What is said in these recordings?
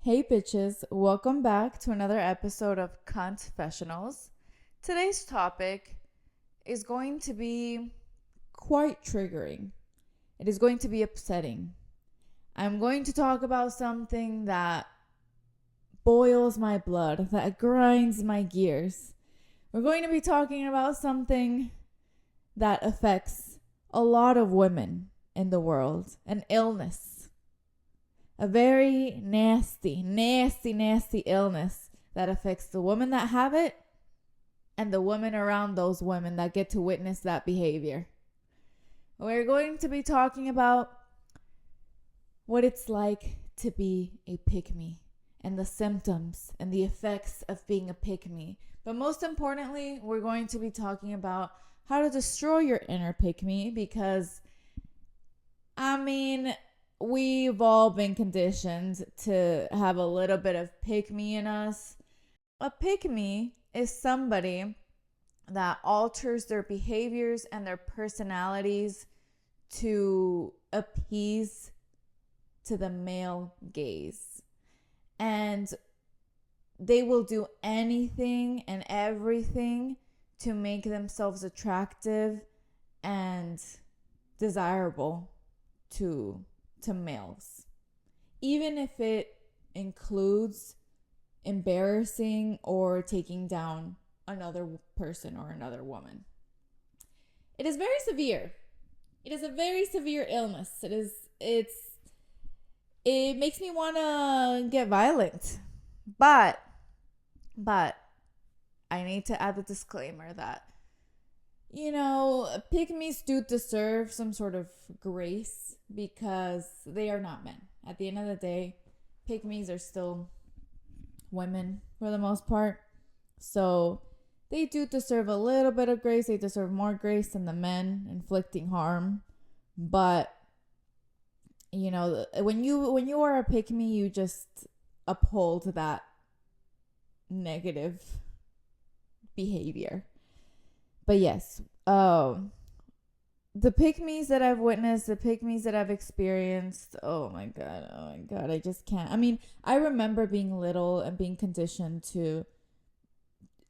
Hey bitches, welcome back to another episode of Confessionals. Today's topic is going to be quite triggering. It is going to be upsetting. I'm going to talk about something that boils my blood, that grinds my gears. We're going to be talking about something that affects a lot of women in the world, an illness. A very nasty illness that affects the women that have it and the women around those women that get to witness that behavior. We're going to be talking about what it's like to be a pick-me and the symptoms and the effects of being a pick-me. But most importantly, we're going to be talking about how to destroy your inner pick-me because, we've all been conditioned to have a little bit of pick-me in us. A pick-me is somebody that alters their behaviors and their personalities to appease to the male gaze. And they will do anything and everything to make themselves attractive and desirable to males, even if it includes embarrassing or taking down another person or another woman. It is very severe. It is a very severe illness. It makes me want to get violent. But I need to add the disclaimer that pick-mes do deserve some sort of grace because they are not men. At the end of the day, pick-mes are still women for the most part. So they do deserve a little bit of grace. They deserve more grace than the men inflicting harm. But, when you are a pick-me, you just uphold that negative behavior. But yes, the pick-mes that I've witnessed, the pick-mes that I've experienced, oh my God, I just can't. I remember being little and being conditioned to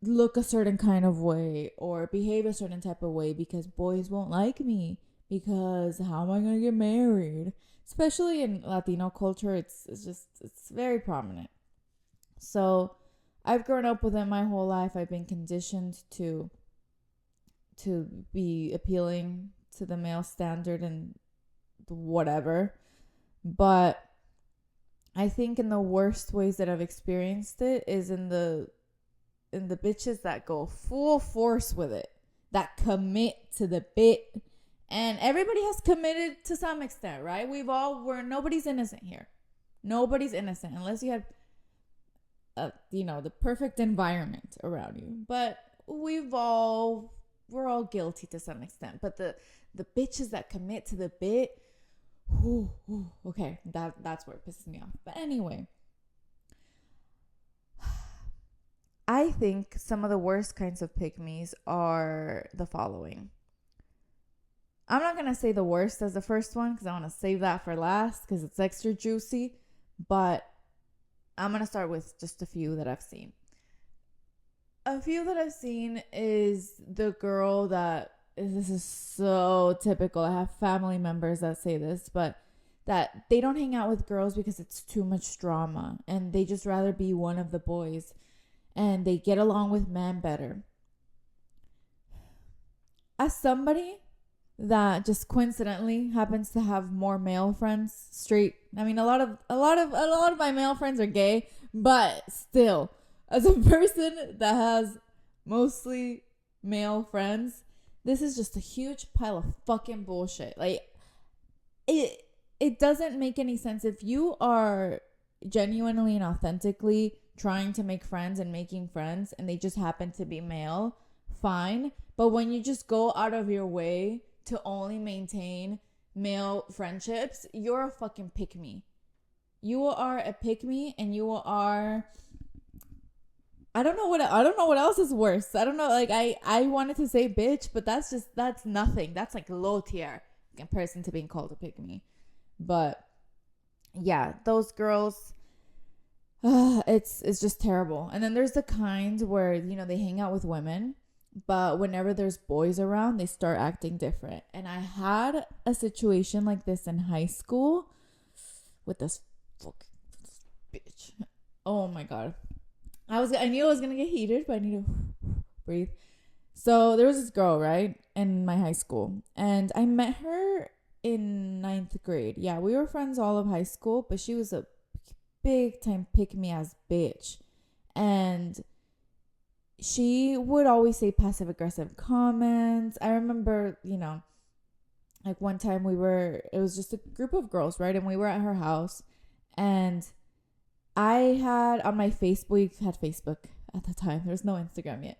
look a certain kind of way or behave a certain type of way because boys won't like me, because how am I going to get married? Especially in Latino culture, it's very prominent. So I've grown up with it my whole life. I've been conditioned to be appealing to the male standard and whatever. But I think in the worst ways that I've experienced it is in the bitches that go full force with it, that commit to the bit. And everybody has committed to some extent, right? Nobody's innocent here. Nobody's innocent unless you have the perfect environment around you. But we're all guilty to some extent. But the bitches that commit to the bit, okay, that's where it pisses me off. But anyway, I think some of the worst kinds of pick-mes are the following. I'm not going to say the worst as the first one because I want to save that for last because it's extra juicy. But I'm going to start with just a few that I've seen. A few that I've seen is the girl this is so typical. I have family members that say this, but that they don't hang out with girls because it's too much drama and they just rather be one of the boys and they get along with men better. As somebody that just coincidentally happens to have more male friends, straight. A lot of my male friends are gay, but still, as a person that has mostly male friends, this is just a huge pile of fucking bullshit. Like, it doesn't make any sense. If you are genuinely and authentically trying to make friends and making friends and they just happen to be male, fine. But when you just go out of your way to only maintain male friendships, you're a fucking pick-me. You are a pick-me and you are... I don't know what else is worse. I don't know. Like, I wanted to say bitch, but that's nothing. That's like low tier in comparison to being called a pick-me. But yeah, those girls, It's just terrible. And then there's the kind where, they hang out with women, but whenever there's boys around, they start acting different. And I had a situation like this in high school with this fucking bitch. Oh my god. I knew I was gonna get heated, but I need to breathe. So there was this girl, right, in my high school, and I met her in ninth grade. Yeah, we were friends all of high school, but she was a big time pick-me-ass bitch. And she would always say passive aggressive comments. I remember, like one time it was just a group of girls, right? And we were at her house, and I had on my Facebook, we had Facebook at the time. There was no Instagram yet.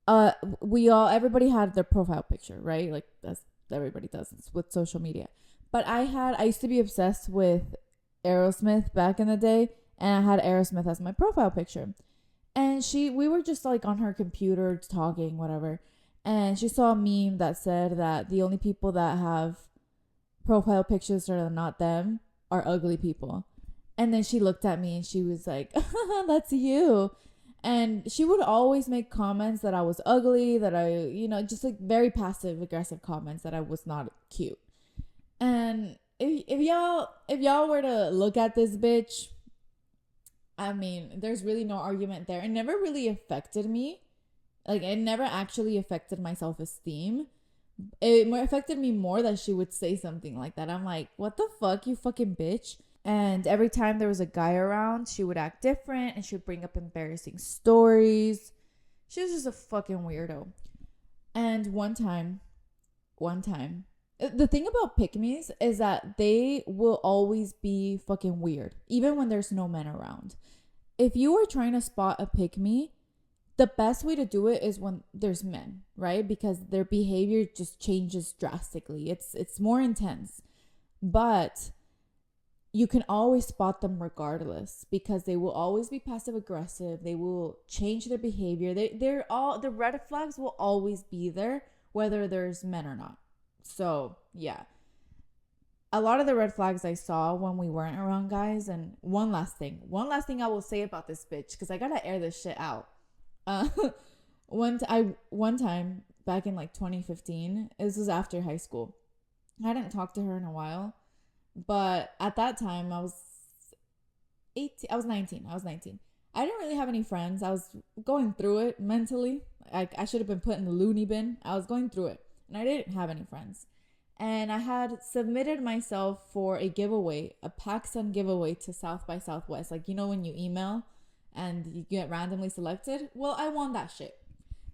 Everybody had their profile picture, right? Like as everybody does with social media. But I used to be obsessed with Aerosmith back in the day, and I had Aerosmith as my profile picture. And we were just like on her computer talking, whatever. And she saw a meme that said that the only people that have profile pictures that are not them are ugly people. And then she looked at me and she was like, that's you. And she would always make comments that I was ugly, that I, just like very passive aggressive comments that I was not cute. And if y'all were to look at this bitch, I mean, there's really no argument there. It never really affected me. Like, it never actually affected my self-esteem. It affected me more that she would say something like that. I'm like, what the fuck, you fucking bitch? And every time there was a guy around, she would act different and she would bring up embarrassing stories. She was just a fucking weirdo. And one time, the thing about pick-mes is that they will always be fucking weird, even when there's no men around. If you are trying to spot a pick-me, the best way to do it is when there's men, right? Because their behavior just changes drastically. It's more intense. But you can always spot them regardless, because they will always be passive aggressive. They will change their behavior. The red flags will always be there, whether there's men or not. So, yeah. A lot of the red flags I saw when we weren't around guys. And one last thing I will say about this bitch, because I gotta air this shit out. One time back in like 2015, this was after high school. I hadn't talked to her in a while, but at that time I was 19. I didn't really have any friends. I was going through it mentally. I should have been put in the loony bin. I was going through it. And I didn't have any friends. And I had submitted myself for a giveaway, a PacSun giveaway to South by Southwest. Like, when you email and you get randomly selected? Well, I won that shit.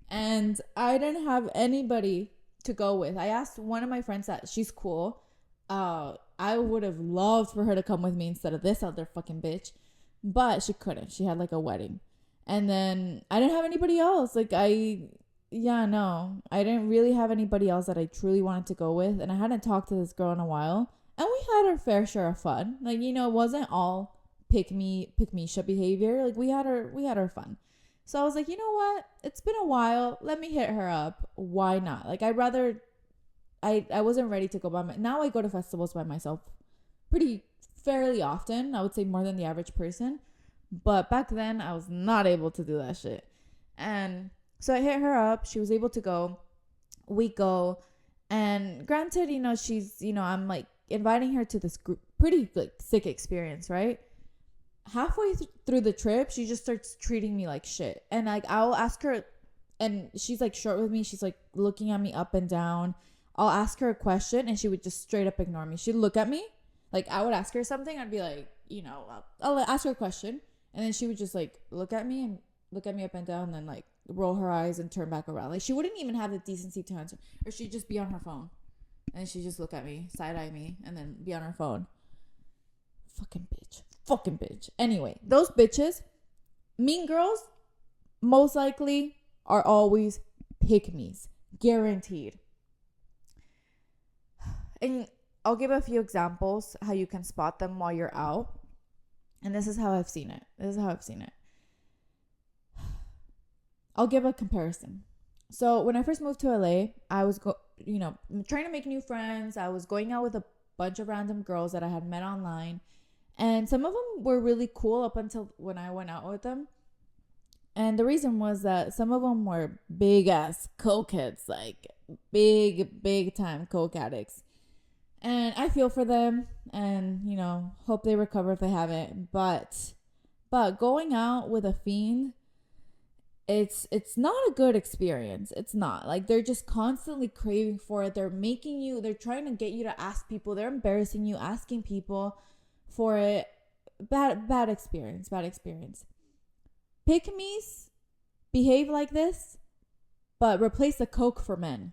And I didn't have anybody to go with. I asked one of my friends that she's cool. I would have loved for her to come with me instead of this other fucking bitch. But she couldn't. She had like a wedding. And then I didn't have anybody else. I didn't really have anybody else that I truly wanted to go with. And I hadn't talked to this girl in a while. And we had our fair share of fun. It wasn't all pick-me shit behavior. Like, we had our fun. So I was like, you know what? It's been a while. Let me hit her up. Why not? Like, I wasn't ready to go now I go to festivals by myself fairly often. I would say more than the average person. But back then, I was not able to do that shit. And so I hit her up. She was able to go. We go. And granted, she's, I'm like inviting her to this group, pretty like sick experience, right? Halfway through the trip, she just starts treating me like shit. And like, I'll ask her, and she's like short with me. She's like looking at me up and down. I'll ask her a question and she would just straight up ignore me. She'd look at me. Like, I would ask her something. I'd be like, I'll ask her a question. And then she would just like look at me up and down, and then like roll her eyes and turn back around. Like, she wouldn't even have the decency to answer, or she'd just be on her phone and she'd just look at me, side eye me, and then be on her phone. Fucking bitch. Anyway, those bitches, mean girls, most likely are always pick-mes, guaranteed. And I'll give a few examples how you can spot them while you're out. And this is how I've seen it. I'll give a comparison. So when I first moved to LA, I was trying to make new friends. I was going out with a bunch of random girls that I had met online. And some of them were really cool up until when I went out with them. And the reason was that some of them were big ass coke heads, like big time coke addicts. And I feel for them and, hope they recover if they haven't. But going out with a fiend, it's not a good experience. It's not. Like, they're just constantly craving for it. They're trying to get you to ask people. They're embarrassing you, asking people for it. Bad experience. Pick-Mes behave like this, but replace the coke for men.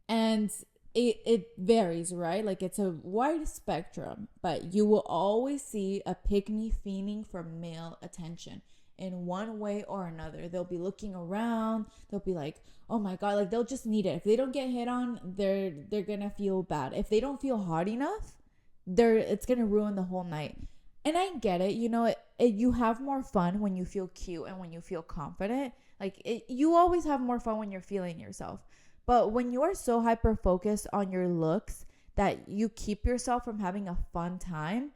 And it varies, right? Like, it's a wide spectrum, but you will always see a pick-me fiending for male attention in one way or another. They'll be looking around. They'll be like, oh my God, like, they'll just need it. If they don't get hit on, they're gonna feel bad. If they don't feel hot enough, it's gonna ruin the whole night. And I get it. You have more fun when you feel cute and when you feel confident. Like, you always have more fun when you're feeling yourself. But when you are so hyper focused on your looks that you keep yourself from having a fun time,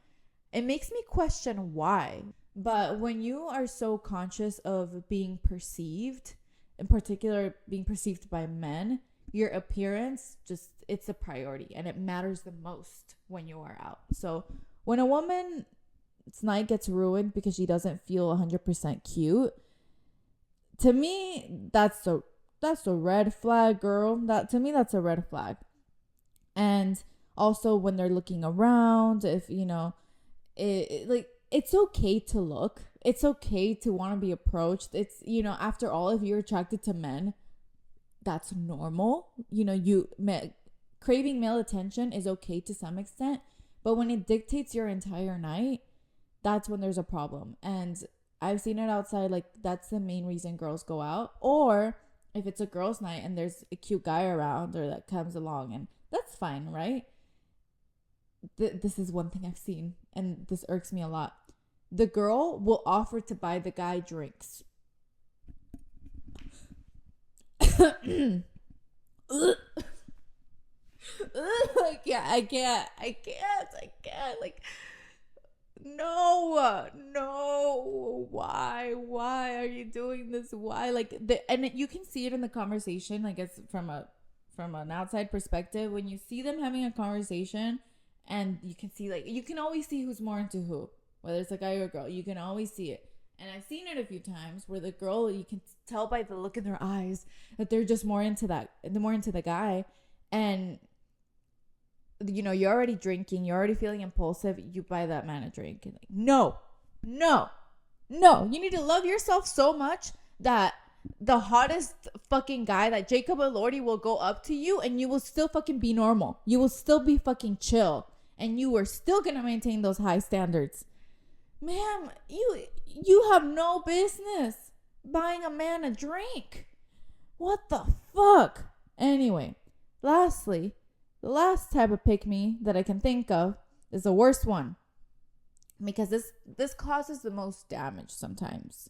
it makes me question why. But when you are so conscious of being perceived, in particular being perceived by men, your appearance, it's a priority and it matters the most when you are out. So when a woman's night gets ruined because she doesn't feel 100% cute, to me, that's a red flag, girl. To me, that's a red flag. And also when they're looking around, if, it's okay to look. It's okay to want to be approached. It's, after all, if you're attracted to men, that's normal. Craving male attention is okay to some extent. But when it dictates your entire night, that's when there's a problem. And I've seen it outside. Like, that's the main reason girls go out. Or if it's a girls' night and there's a cute guy around or that comes along, and that's fine, right? This is one thing I've seen, and this irks me a lot. The girl will offer to buy the guy drinks. I can't. Like, no. Why are you doing this? Why? Like, and you can see it in the conversation. Like, it's from an outside perspective. When you see them having a conversation, and you can see, like, you can always see who's more into who, whether it's a guy or a girl. You can always see it. And I've seen it a few times where the girl, you can tell by the look in their eyes that they're just more into the guy. And, you're already drinking, you're already feeling impulsive, you buy that man a drink. And like, no. You need to love yourself so much that the hottest fucking guy, that Jacob Elordi, will go up to you and you will still fucking be normal. You will still be fucking chill. And you are still going to maintain those high standards. Ma'am, you have no business buying a man a drink. What the fuck? Anyway, lastly, the last type of pick-me that I can think of is the worst one. Because this causes the most damage sometimes.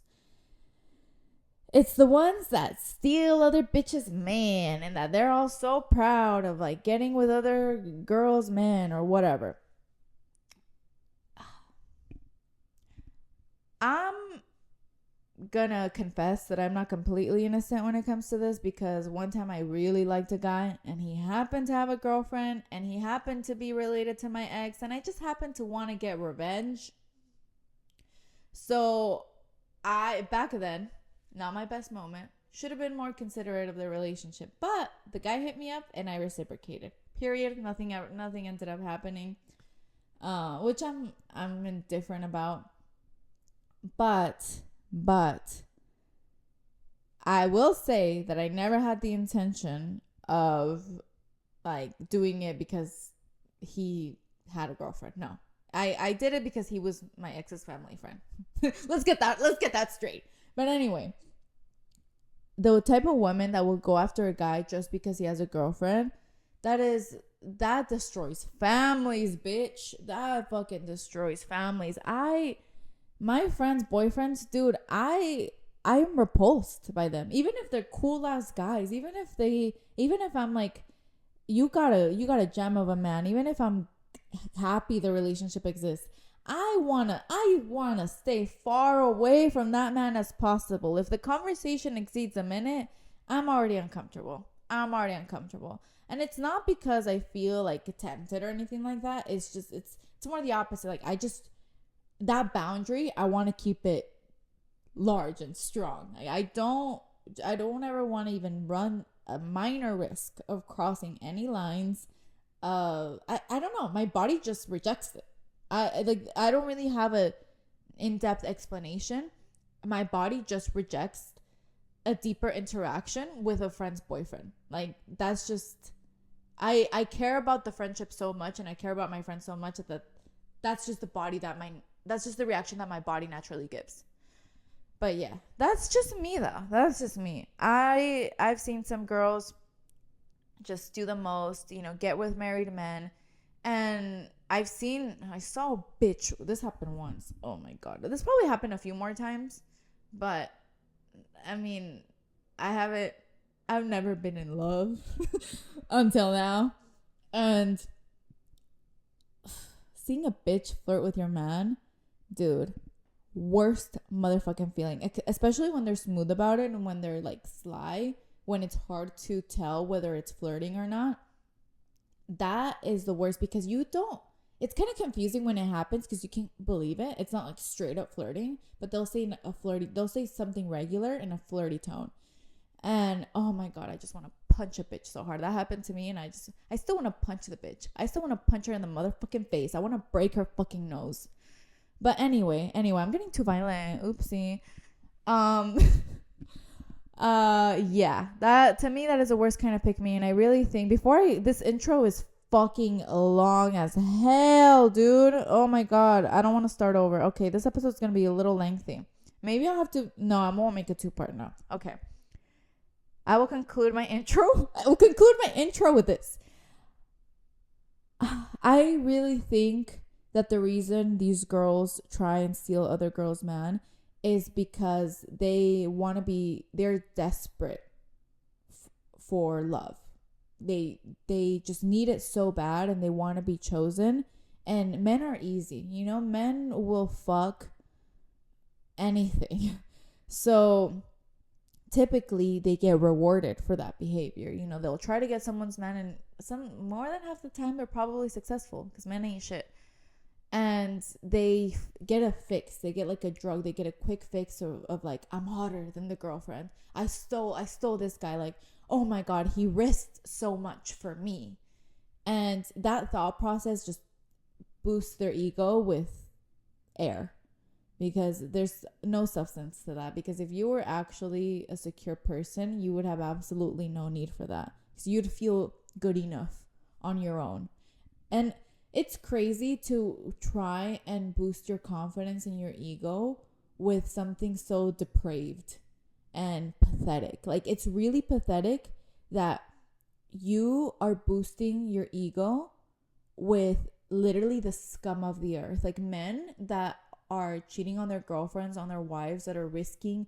It's the ones that steal other bitches' man, and that they're all so proud of, like, getting with other girls' men or whatever. I'm gonna confess that I'm not completely innocent when it comes to this, because one time I really liked a guy and he happened to have a girlfriend and he happened to be related to my ex, and I just happened to want to get revenge. So back then, not my best moment, should have been more considerate of the relationship, but the guy hit me up and I reciprocated. Period. Nothing ended up happening, which I'm indifferent about. But I will say that I never had the intention of, like, doing it because he had a girlfriend. No, I did it because he was my ex's family friend. Let's get that straight. But anyway, the type of woman that will go after a guy just because he has a girlfriend, that destroys families, bitch. That fucking destroys families. My friends' boyfriends, dude, I'm repulsed by them. Even if they're cool ass guys, even if I'm like, you got a gem of a man, even if I'm happy the relationship exists, I wanna stay far away from that man as possible. If the conversation exceeds a minute, I'm already uncomfortable. And it's not because I feel like tempted or anything like that. It's just it's more the opposite. Like that boundary, I want to keep it large and strong. Like I don't ever want to even run a minor risk of crossing any lines. I don't know. My body just rejects it. I don't really have a in-depth explanation. My body just rejects a deeper interaction with a friend's boyfriend. Like that's just I care about the friendship so much, and I care about my friend so much that that's just the reaction that my body naturally gives. But yeah, that's just me though. That's just me. I've seen some girls just do the most, get with married men. And I saw a bitch. This happened once. Oh my God. This probably happened a few more times. But I mean, I've never been in love until now. And seeing a bitch flirt with your man, dude, worst motherfucking feeling. Especially when they're smooth about it and when they're like sly, when it's hard to tell whether it's flirting or not. That is the worst because it's kind of confusing when it happens because you can't believe it. It's not like straight up flirting, but they'll say something regular in a flirty tone. And oh my God, I just want to punch a bitch so hard. That happened to me, and I still want to punch the bitch. I still want to punch her in the motherfucking face. I want to break her fucking nose. But anyway, I'm getting too violent. Oopsie. Yeah, that to me, that is the worst kind of pick me. And I really think this intro is fucking long as hell, dude. Oh my God, I don't want to start over. Okay, this episode's gonna be a little lengthy. Maybe I'll have to. No, I won't make a 2-part now. Okay, I will conclude my intro. With this. I really think that the reason these girls try and steal other girls' man is because they're desperate for love. They just need it so bad, and they want to be chosen. And men are easy, men will fuck anything. So typically they get rewarded for that behavior. They'll try to get someone's man, and more than half the time they're probably successful because men ain't shit. And they get a fix. They get like a drug. They get a quick fix of like, I'm hotter than the girlfriend. I stole this guy. Like, oh my God, he risked so much for me. And that thought process just boosts their ego with air, because there's no substance to that. Because if you were actually a secure person, you would have absolutely no need for that. So you'd feel good enough on your own. And it's crazy to try and boost your confidence and your ego with something so depraved and pathetic. Like, it's really pathetic that you are boosting your ego with literally the scum of the earth. Like, men that are cheating on their girlfriends, on their wives, that are risking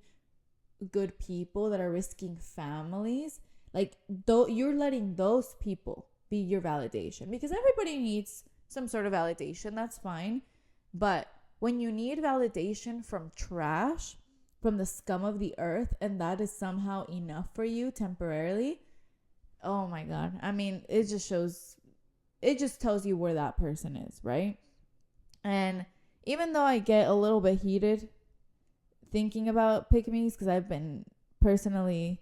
good people, that are risking families. Like, you're letting those people be your validation, because everybody needs some sort of validation. That's fine. But when you need validation from trash, from the scum of the earth, and that is somehow enough for you temporarily, oh my God. I mean, it just tells you where that person is, right? And even though I get a little bit heated thinking about Pick-Mes, because I've been personally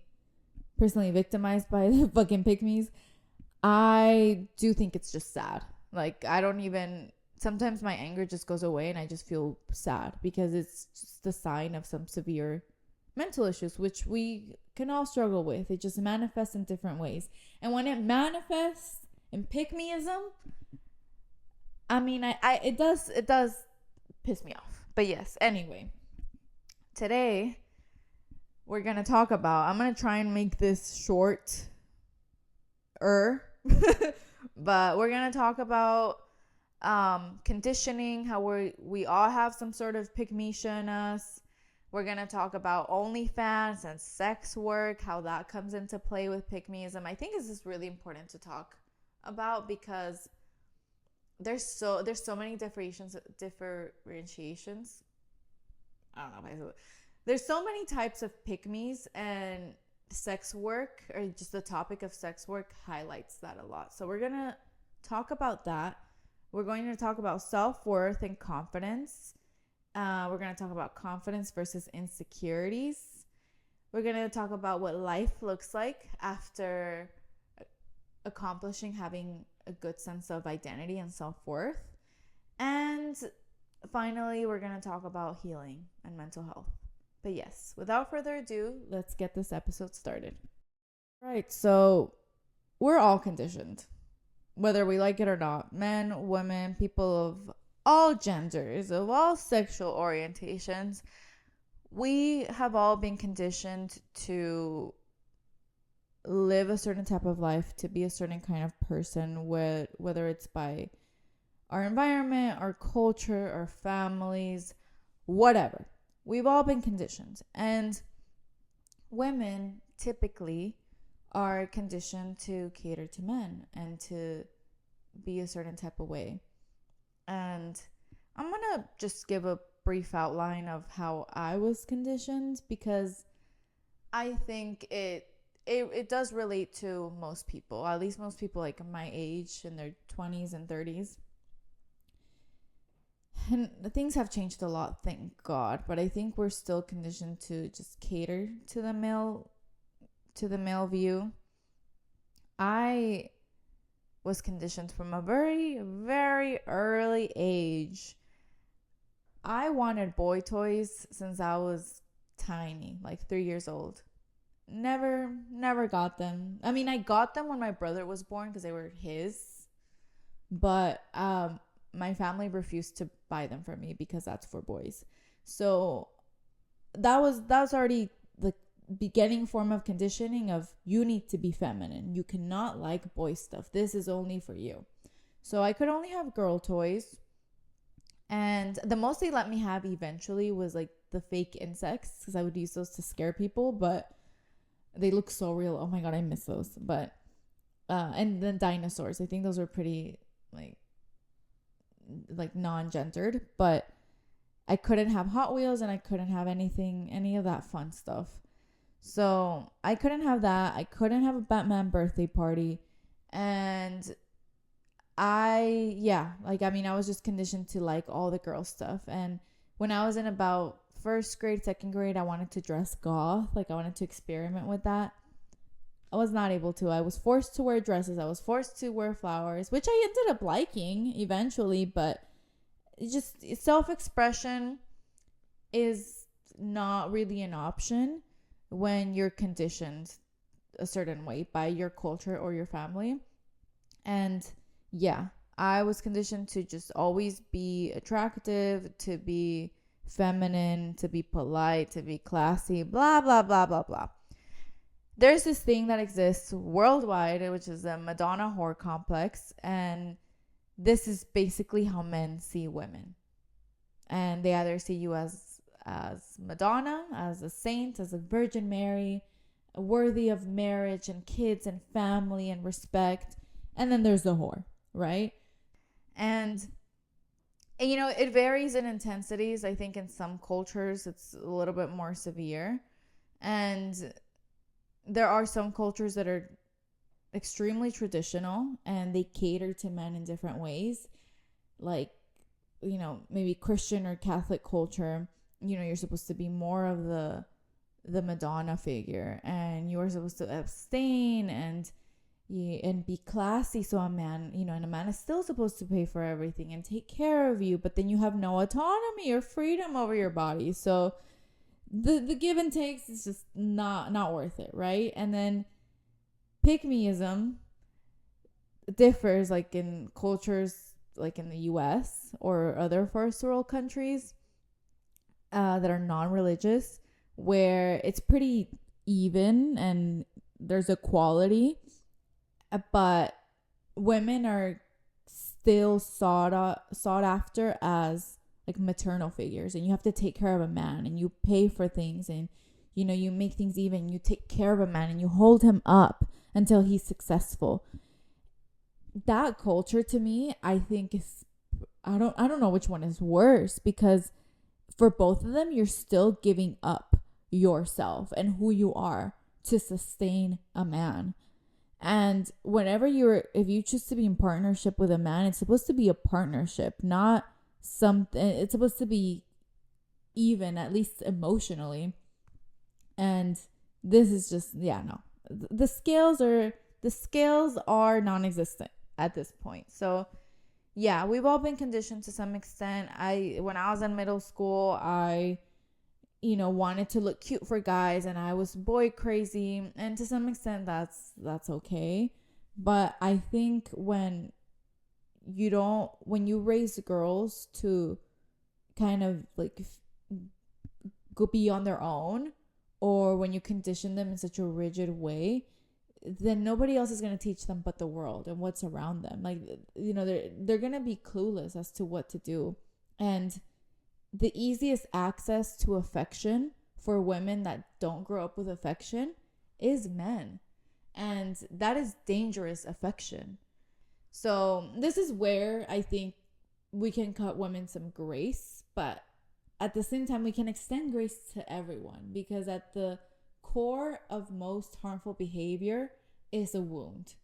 victimized by the fucking Pick-Mes, I do think it's just sad. Like, sometimes my anger just goes away and I just feel sad, because it's just the sign of some severe mental issues, which we can all struggle with. It just manifests in different ways. And when it manifests in pick-meism, I mean, it does piss me off. But yes, anyway, today I'm going to try and make this short but we're going to talk about conditioning, how we all have some sort of pick-me-sha in us. We're going to talk about OnlyFans and sex work, how that comes into play with pick-meism. I think this is really important to talk about, because there's so many differentiations. I don't know if I said it. There's so many types of pick-mes, and sex work, or just the topic of sex work, highlights that a lot. So we're gonna talk about that. We're going to talk about self-worth and confidence. We're going to talk about confidence versus insecurities. We're going to talk about what life looks like after accomplishing having a good sense of identity and self-worth. And finally, we're going to talk about healing and mental health. But yes, without further ado, let's get this episode started. Right, so we're all conditioned, whether we like it or not. Men, women, people of all genders, of all sexual orientations, we have all been conditioned to live a certain type of life, to be a certain kind of person, whether it's by our environment, our culture, our families, whatever. We've all been conditioned. And women typically are conditioned to cater to men and to be a certain type of way. And I'm going to just give a brief outline of how I was conditioned, because I think it does relate to most people, at least most people like my age, in their 20s and 30s. And things have changed a lot, thank God, but I think we're still conditioned to just cater to the male view. I was conditioned from a very, very early age. I wanted boy toys since I was tiny, like 3 years old. Never got them. I mean, I got them when my brother was born because they were his, but my family refused to buy them for me because that's for boys. So that was already the beginning form of conditioning of, you need to be feminine. You cannot like boy stuff. This is only for you. So I could only have girl toys. And the most they let me have eventually was like the fake insects, because I would use those to scare people, but they look so real. Oh my God, I miss those. But and then dinosaurs. I think those were pretty like non-gendered, but I couldn't have Hot Wheels and I couldn't have any of that fun stuff. So I couldn't have that. I couldn't have a Batman birthday party. And I was just conditioned to like all the girl stuff. And when I was in about first grade, second grade, I wanted to dress goth. Like I wanted to experiment with that. I was not able to. I was forced to wear dresses. I was forced to wear flowers, which I ended up liking eventually, but just self-expression is not really an option when you're conditioned a certain way by your culture or your family. And yeah, I was conditioned to just always be attractive, to be feminine, to be polite, to be classy, blah, blah, blah, blah, blah. There's this thing that exists worldwide, which is a Madonna whore complex. And this is basically how men see women. And they either see you as Madonna, as a saint, as a Virgin Mary, worthy of marriage and kids and family and respect. And then there's the whore, right? And you know, it varies in intensities. I think in some cultures it's a little bit more severe. And there are some cultures that are extremely traditional and they cater to men in different ways. Like, you know, maybe Christian or Catholic culture, you know, you're supposed to be more of the Madonna figure, and you're supposed to abstain and be classy. So a man, you know, and a man is still supposed to pay for everything and take care of you, but then you have no autonomy or freedom over your body. So the give and takes is just not worth it, right? And then pick-meism differs, like in cultures like in the US or other first world countries that are non-religious, where it's pretty even and there's equality, but women are still sought after as like maternal figures, and you have to take care of a man and you pay for things, and you know, you make things even, you take care of a man and you hold him up until he's successful. that culture to me, I think is, I don't know which one is worse, because for both of them, you're still giving up yourself and who you are to sustain a man. And if you choose to be in partnership with a man, it's supposed to be a partnership, not something, it's supposed to be even, at least emotionally. And this is just, yeah, no. The scales are non-existent at this point. So yeah, we've all been conditioned to some extent. When I was in middle school, I wanted to look cute for guys, and I was boy crazy, and to some extent that's okay. But I think when you raise girls to kind of like go be on their own, or when you condition them in such a rigid way, then nobody else is going to teach them but the world and what's around them. Like, they're going to be clueless as to what to do. And the easiest access to affection for women that don't grow up with affection is men. And that is dangerous affection. So this is where I think we can cut women some grace, but at the same time, we can extend grace to everyone, because at the core of most harmful behavior is a wound.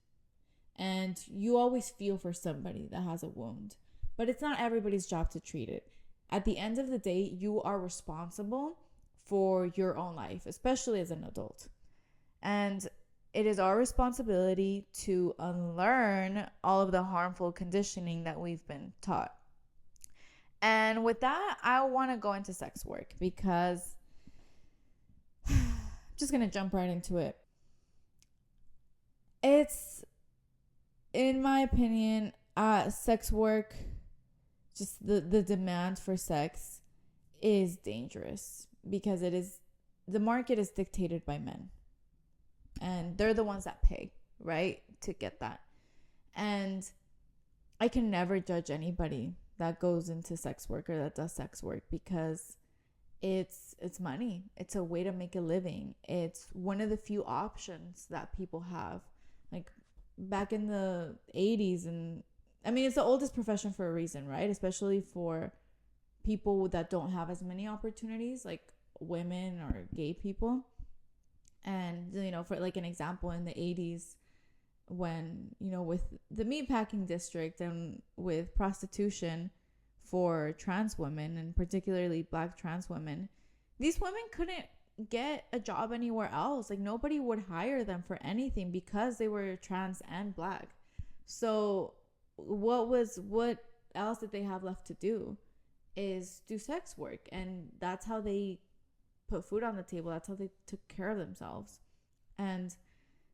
And you always feel for somebody that has a wound, but it's not everybody's job to treat it. At the end of the day, you are responsible for your own life, especially as an adult. And it is our responsibility to unlearn all of the harmful conditioning that we've been taught. And with that, I want to go into sex work, because I'm just going to jump right into it. It's, in my opinion, sex work, just the demand for sex is dangerous, because the market is dictated by men. And they're the ones that pay, right, to get that. And I can never judge anybody that goes into sex work or that does sex work, because it's money. It's a way to make a living. It's one of the few options that people have. Like back in the 80s, and I mean, it's the oldest profession for a reason, right? Especially for people that don't have as many opportunities, like women or gay people. And, for like an example, in the 80s, when, with the meatpacking district and with prostitution for trans women, and particularly Black trans women, these women couldn't get a job anywhere else. Like, nobody would hire them for anything because they were trans and Black. So what else did they have left to do is do sex work. And that's how they put food on the table. That's how they took care of themselves. And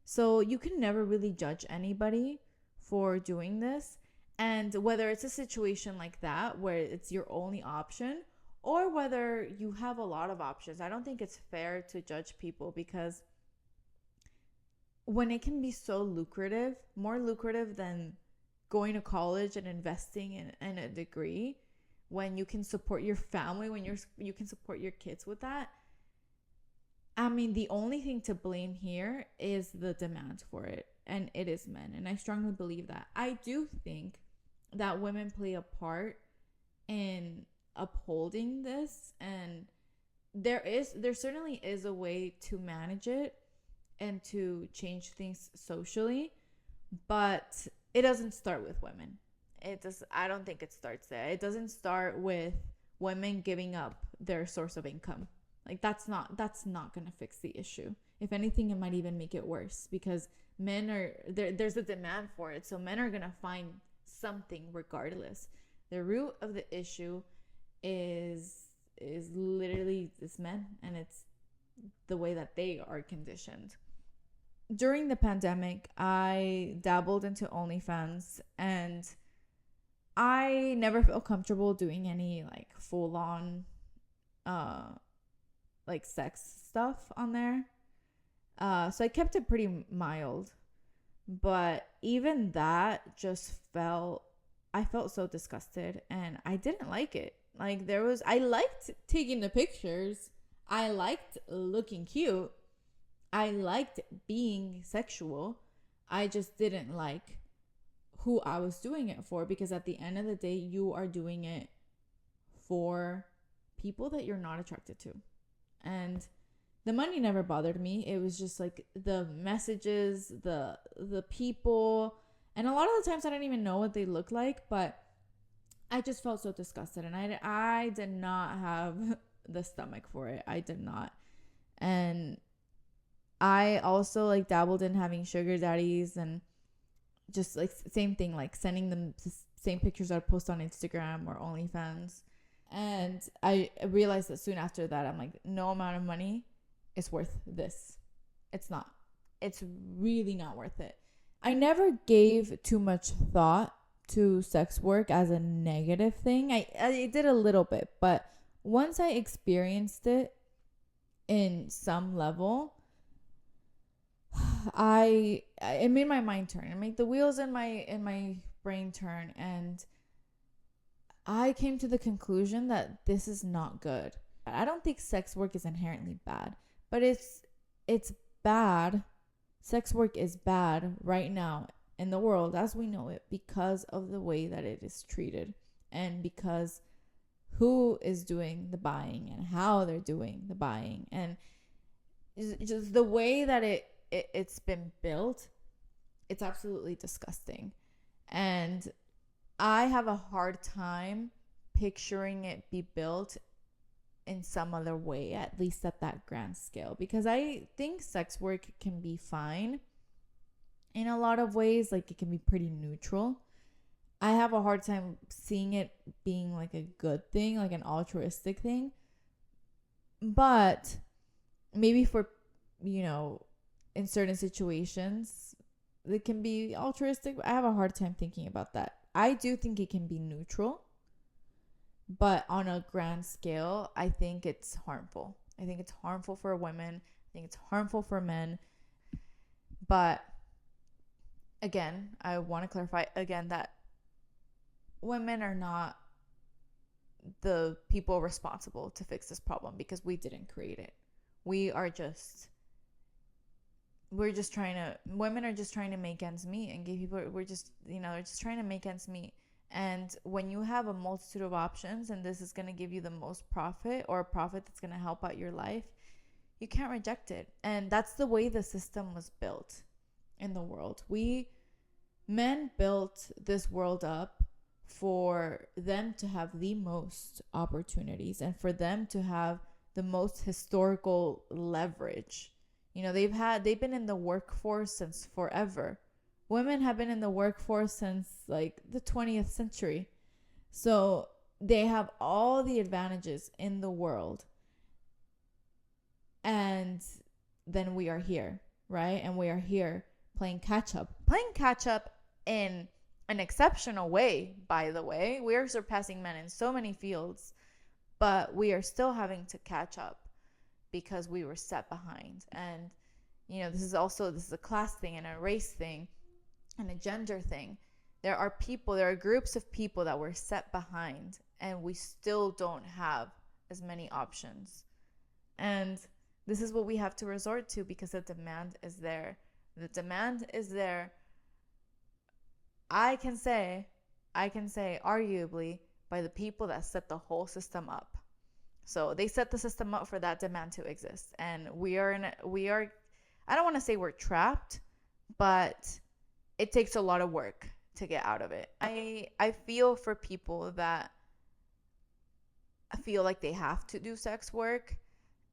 so you can never really judge anybody for doing this. And whether it's a situation like that where it's your only option, or whether you have a lot of options, I don't think it's fair to judge people, because when it can be so lucrative, more lucrative than going to college and investing in a degree, when you can support your family, when you can support your kids with that, I mean, the only thing to blame here is the demand for it, and it is men. And I strongly believe that. I do think that women play a part in upholding this, and there certainly is a way to manage it and to change things socially, but it doesn't start with women. I don't think it starts there. It doesn't start with women giving up their source of income. Like, that's not going to fix the issue. If anything, it might even make it worse, because there's a demand for it. So men are going to find something regardless. The root of the issue is literally this men, and it's the way that they are conditioned. During the pandemic, I dabbled into OnlyFans, and I never felt comfortable doing any like full on like sex stuff on there. So I kept it pretty mild. But even that I felt so disgusted, and I didn't like it. Like, I liked taking the pictures. I liked looking cute. I liked being sexual. I just didn't like who I was doing it for, because at the end of the day, you are doing it for people that you're not attracted to. And the money never bothered me. It was just like the messages, the people, and a lot of the times I didn't even know what they looked like, but I just felt so disgusted, and I did not have the stomach for it. I did not. And I also like dabbled in having sugar daddies, and just like same thing, like sending them the same pictures I'd post on Instagram or OnlyFans. And I realized that soon after that, I'm like, no amount of money is worth this. It's not. It's really not worth it. I never gave too much thought to sex work as a negative thing. I did a little bit, but once I experienced it in some level, it made my mind turn. It made the wheels in my brain turn, and I came to the conclusion that this is not good. I don't think sex work is inherently bad, but it's bad. Sex work is bad right now in the world as we know it, because of the way that it is treated, and because who is doing the buying and how they're doing the buying, and just the way that it's been built. It's absolutely disgusting. And I have a hard time picturing it be built in some other way, at least at that grand scale, because I think sex work can be fine in a lot of ways. Like, it can be pretty neutral. I have a hard time seeing it being like a good thing, like an altruistic thing. But maybe for, in certain situations, it can be altruistic. I have a hard time thinking about that. I do think it can be neutral, but on a grand scale, I think it's harmful. I think it's harmful for women. I think it's harmful for men. But again, I want to clarify again that women are not the people responsible to fix this problem, because we didn't create it. Women are just trying to make ends meet, and gay people, they're just trying to make ends meet. And when you have a multitude of options, and this is going to give you the most profit, or a profit that's going to help out your life, you can't reject it. And that's the way the system was built in the world. Men built this world up for them to have the most opportunities, and for them to have the most historical leverage. They've been in the workforce since forever. Women have been in the workforce since like the 20th century. So they have all the advantages in the world. And then we are here, right? And we are here playing catch up in an exceptional way, by the way. We are surpassing men in so many fields, but we are still having to catch up because we were set behind. And this is a class thing, and a race thing, and a gender thing. There are groups of people that were set behind, and we still don't have as many options. And this is what we have to resort to, because the demand is there. The demand is there. I can say arguably by the people that set the whole system up. So they set the system up for that demand to exist. And I don't want to say we're trapped, but it takes a lot of work to get out of it. I feel for people that feel like they have to do sex work.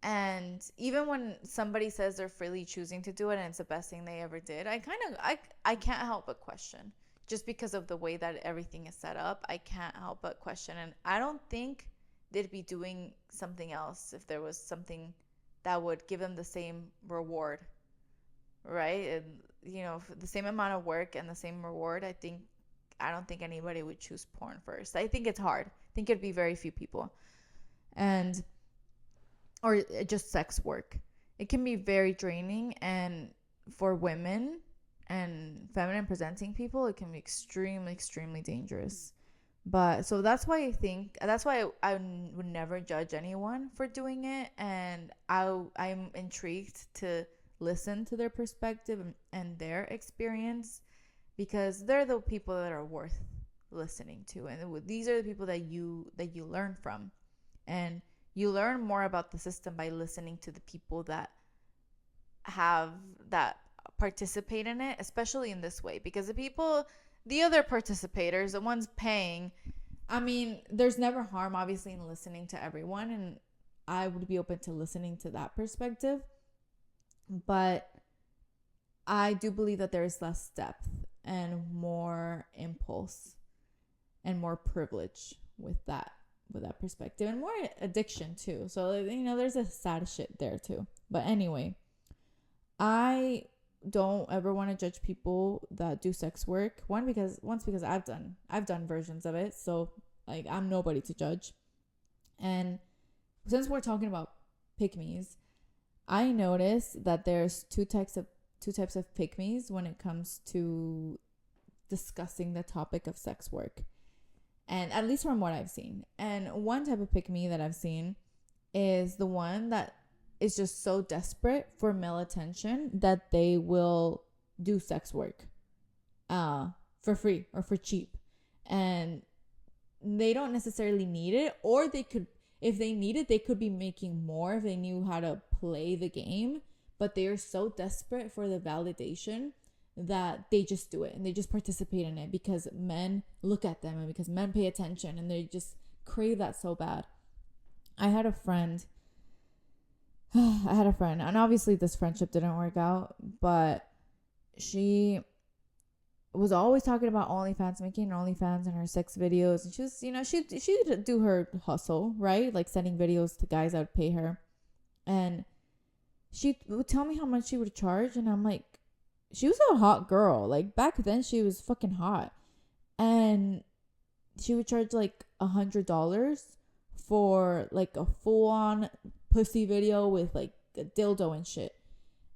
And even when somebody says they're freely choosing to do it and it's the best thing they ever did, I can't help but question. Just because of the way that everything is set up, I can't help but question. And I don't think they'd be doing something else if there was something that would give them the same reward, right? And, the same amount of work and the same reward, I don't think anybody would choose porn first. I think it's hard. I think it'd be very few people. Or just sex work. It can be very draining, and for women and feminine presenting people, it can be extremely, extremely dangerous. But so that's why I would never judge anyone for doing it, and I'm intrigued to listen to their perspective and their experience, because they're the people that are worth listening to, and these are the people that you learn from, and you learn more about the system by listening to the people that have that participate in it, especially in this way, because the other participators, the ones paying, I mean, there's never harm obviously in listening to everyone, and I would be open to listening to that perspective, but I do believe that there is less depth and more impulse and more privilege with that perspective, and more addiction too. So, you know, there's a sad shit there too. But anyway, I don't ever want to judge people that do sex work. Because I've done versions of it, so like I'm nobody to judge. And since we're talking about Pick-Mes, I noticed that there's two types of Pick-Mes when it comes to discussing the topic of sex work, and at least from what I've seen. And one type of Pick-Me that I've seen is the one that is just so desperate for male attention that they will do sex work for free or for cheap, and they don't necessarily need it, or they could, if they need it, they could be making more if they knew how to play the game, but they are so desperate for the validation that they just do it, and they just participate in it because men look at them and because men pay attention, and they just crave that so bad. I had a friend, and obviously this friendship didn't work out, but she was always talking about OnlyFans, making OnlyFans and her sex videos, and she was, you know, she'd do her hustle, right? Like sending videos to guys that would pay her, and she would tell me how much she would charge, and I'm like, she was a hot girl. Like back then she was fucking hot, and she would charge like $100 for like a full-on pussy video with like a dildo and shit.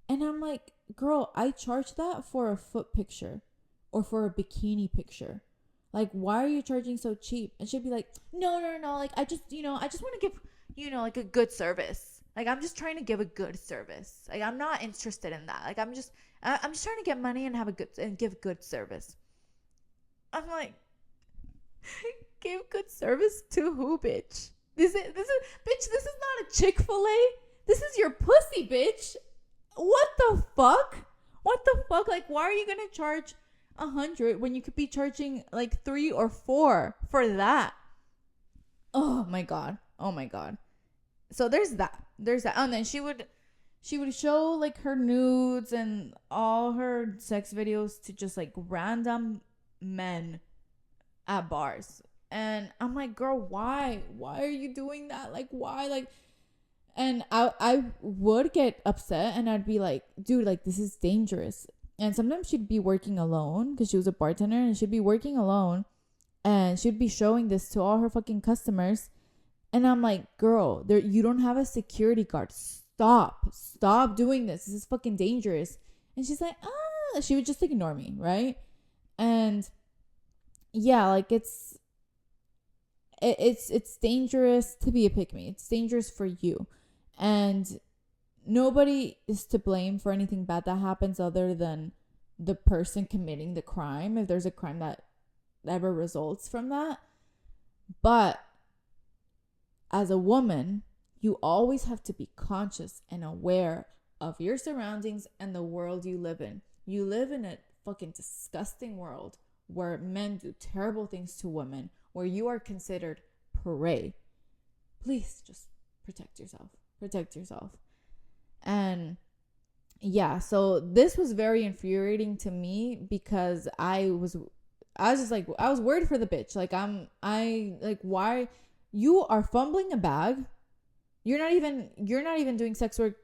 And I'm like, girl, I charge that for a foot picture or for a bikini picture. Like, why are you charging so cheap? And she'd be like, no, like I just want to give, like a good service. Like, I'm just trying to give a good service. Like, I'm not interested in that. Like, I'm just trying to get money and give good service. I'm like, give good service to who, bitch? This is not a Chick-fil-A. This is your pussy, bitch. What the fuck? Like, why are you gonna charge 100 when you could be charging like 3 or 4 for that? Oh my god. So there's that. And then she would show like her nudes and all her sex videos to just like random men at bars. And I'm like, girl, why are you doing that? Like, why? Like, and I would get upset, and I'd be like, dude, like, this is dangerous. And sometimes she'd be working alone because she was a bartender, and she'd be working alone, and she'd be showing this to all her fucking customers. And I'm like, girl, you don't have a security guard. Stop doing this. This is fucking dangerous. And she's like, she would just ignore me, right? And yeah, like it's dangerous to be a pick-me. It's dangerous for you. And nobody is to blame for anything bad that happens other than the person committing the crime, if there's a crime that ever results from that. But as a woman, you always have to be conscious and aware of your surroundings and the world you live in. You live in a fucking disgusting world where men do terrible things to women, where you are considered prey. Please just protect yourself. And yeah, so this was very infuriating to me because I was just like, I was worried for the bitch. Like, why you are fumbling a bag? You're not even doing sex work,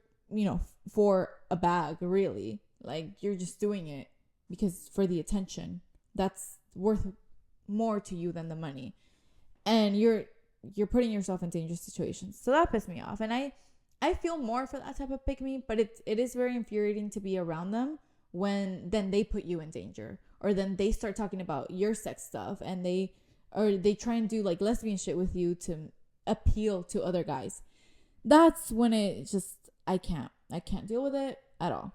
for a bag, really. Like, you're just doing it because for the attention. That's worth more to you than the money. And you're putting yourself in dangerous situations. So that pissed me off. And I feel more for that type of pick-me, but it is very infuriating to be around them when then they put you in danger, or then they start talking about your sex stuff, and they try and do like lesbian shit with you to appeal to other guys. That's when it just, I can't deal with it at all.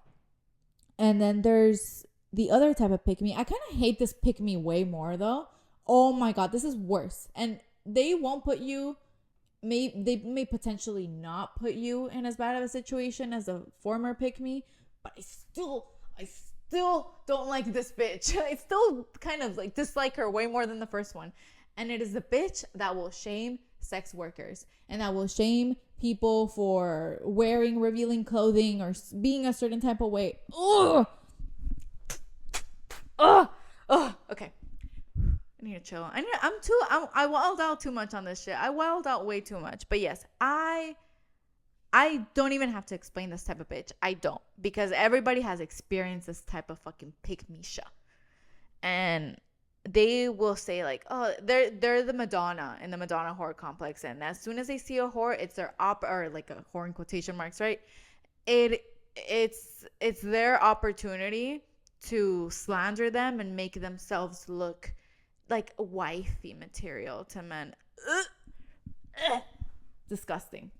And then there's the other type of pick me, I kind of hate this pick me way more though. Oh my God, this is worse. And they won't put you, they may potentially not put you in as bad of a situation as a former pick me, but I still don't like this bitch. I still kind of like dislike her way more than the first one. And it is the bitch that will shame sex workers and that will shame people for wearing revealing clothing or being a certain type of way. Ugh. Okay. I need to chill. I wilded out too much on this shit. I wilded out way too much. But yes, I don't even have to explain this type of bitch. I don't, because everybody has experienced this type of fucking pick-me-sha. And they will say like, oh, they're the Madonna in the Madonna whore complex, and as soon as they see a whore, it's their or like a whore in quotation marks, right? It's their opportunity to slander them and make themselves look like wifey material to men. Disgusting.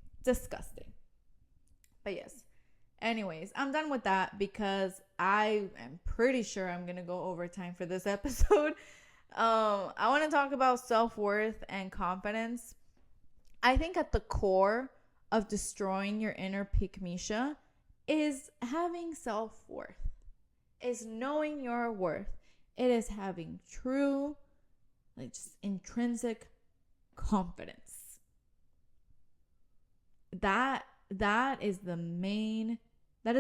But yes. Anyways, I'm done with that because I am pretty sure I'm going to go overtime for this episode. I want to talk about self-worth and confidence. I think at the core of destroying your inner pick-me-sha is having self-worth. Is knowing your worth. It is having true, like just intrinsic confidence. That is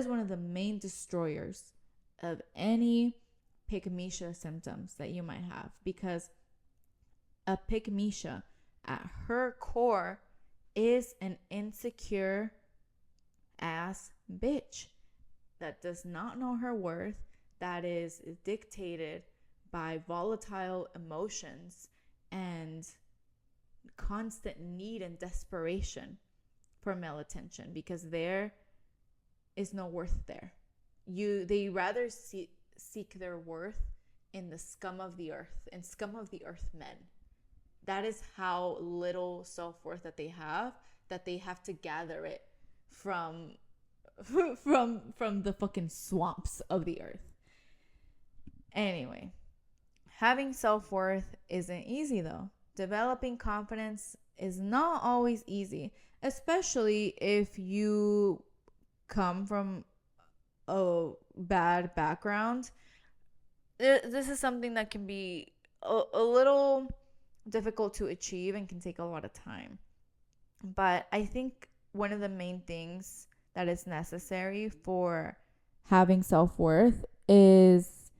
one of the main destroyers of any pick-me-sha symptoms that you might have, because a pick-me-sha at her core is an insecure ass bitch that does not know her worth, that is dictated by volatile emotions and constant need and desperation for male attention, because there is no worth there. They rather seek their worth in the scum of the earth, in scum of the earth men. That is how little self-worth that they have to gather it from the fucking swamps of the earth. Anyway, having self-worth isn't easy though. Developing confidence is not always easy, especially if you come from a bad background. This is something that can be a little difficult to achieve and can take a lot of time. But I think one of the main things that is necessary for having self-worth is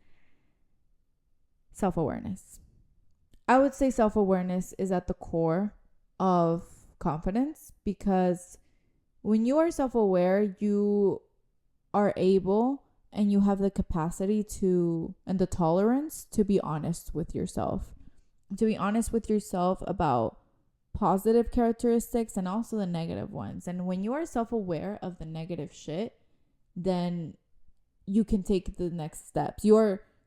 self-awareness. I would say self-awareness is at the core of confidence, because when you are self-aware, you are able and you have the capacity and the tolerance to be honest with yourself. To be honest with yourself about positive characteristics and also the negative ones. And when you are self-aware of the negative shit, then you can take the next steps.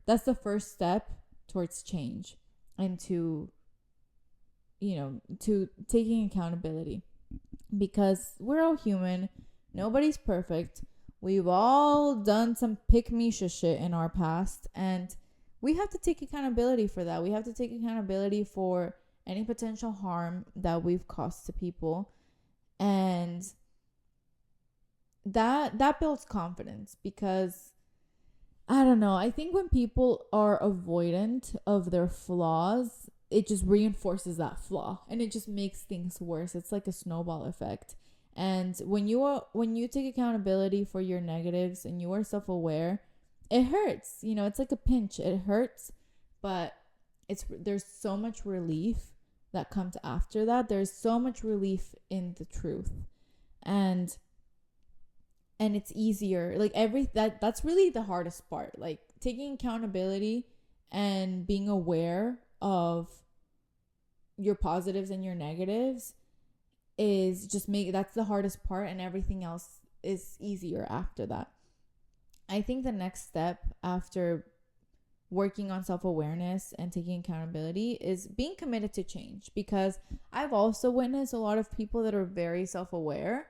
That's the first step towards change and to taking accountability, because we're all human. Nobody's perfect. We've all done some pick-me-sha shit in our past, and we have to take accountability for that. We have to take accountability for any potential harm that we've caused to people. And that builds confidence, because I don't know, I think when people are avoidant of their flaws, it just reinforces that flaw and it just makes things worse. It's like a snowball effect. And when you take accountability for your negatives and you are self-aware, it hurts. It's like a pinch. It hurts, but there's so much relief that comes after that. There's so much relief in the truth. And it's easier. Like that's really the hardest part. Like taking accountability and being aware of your positives and your negatives is that's the hardest part, and everything else is easier after that. I think the next step after working on self-awareness and taking accountability is being committed to change, because I've also witnessed a lot of people that are very self-aware,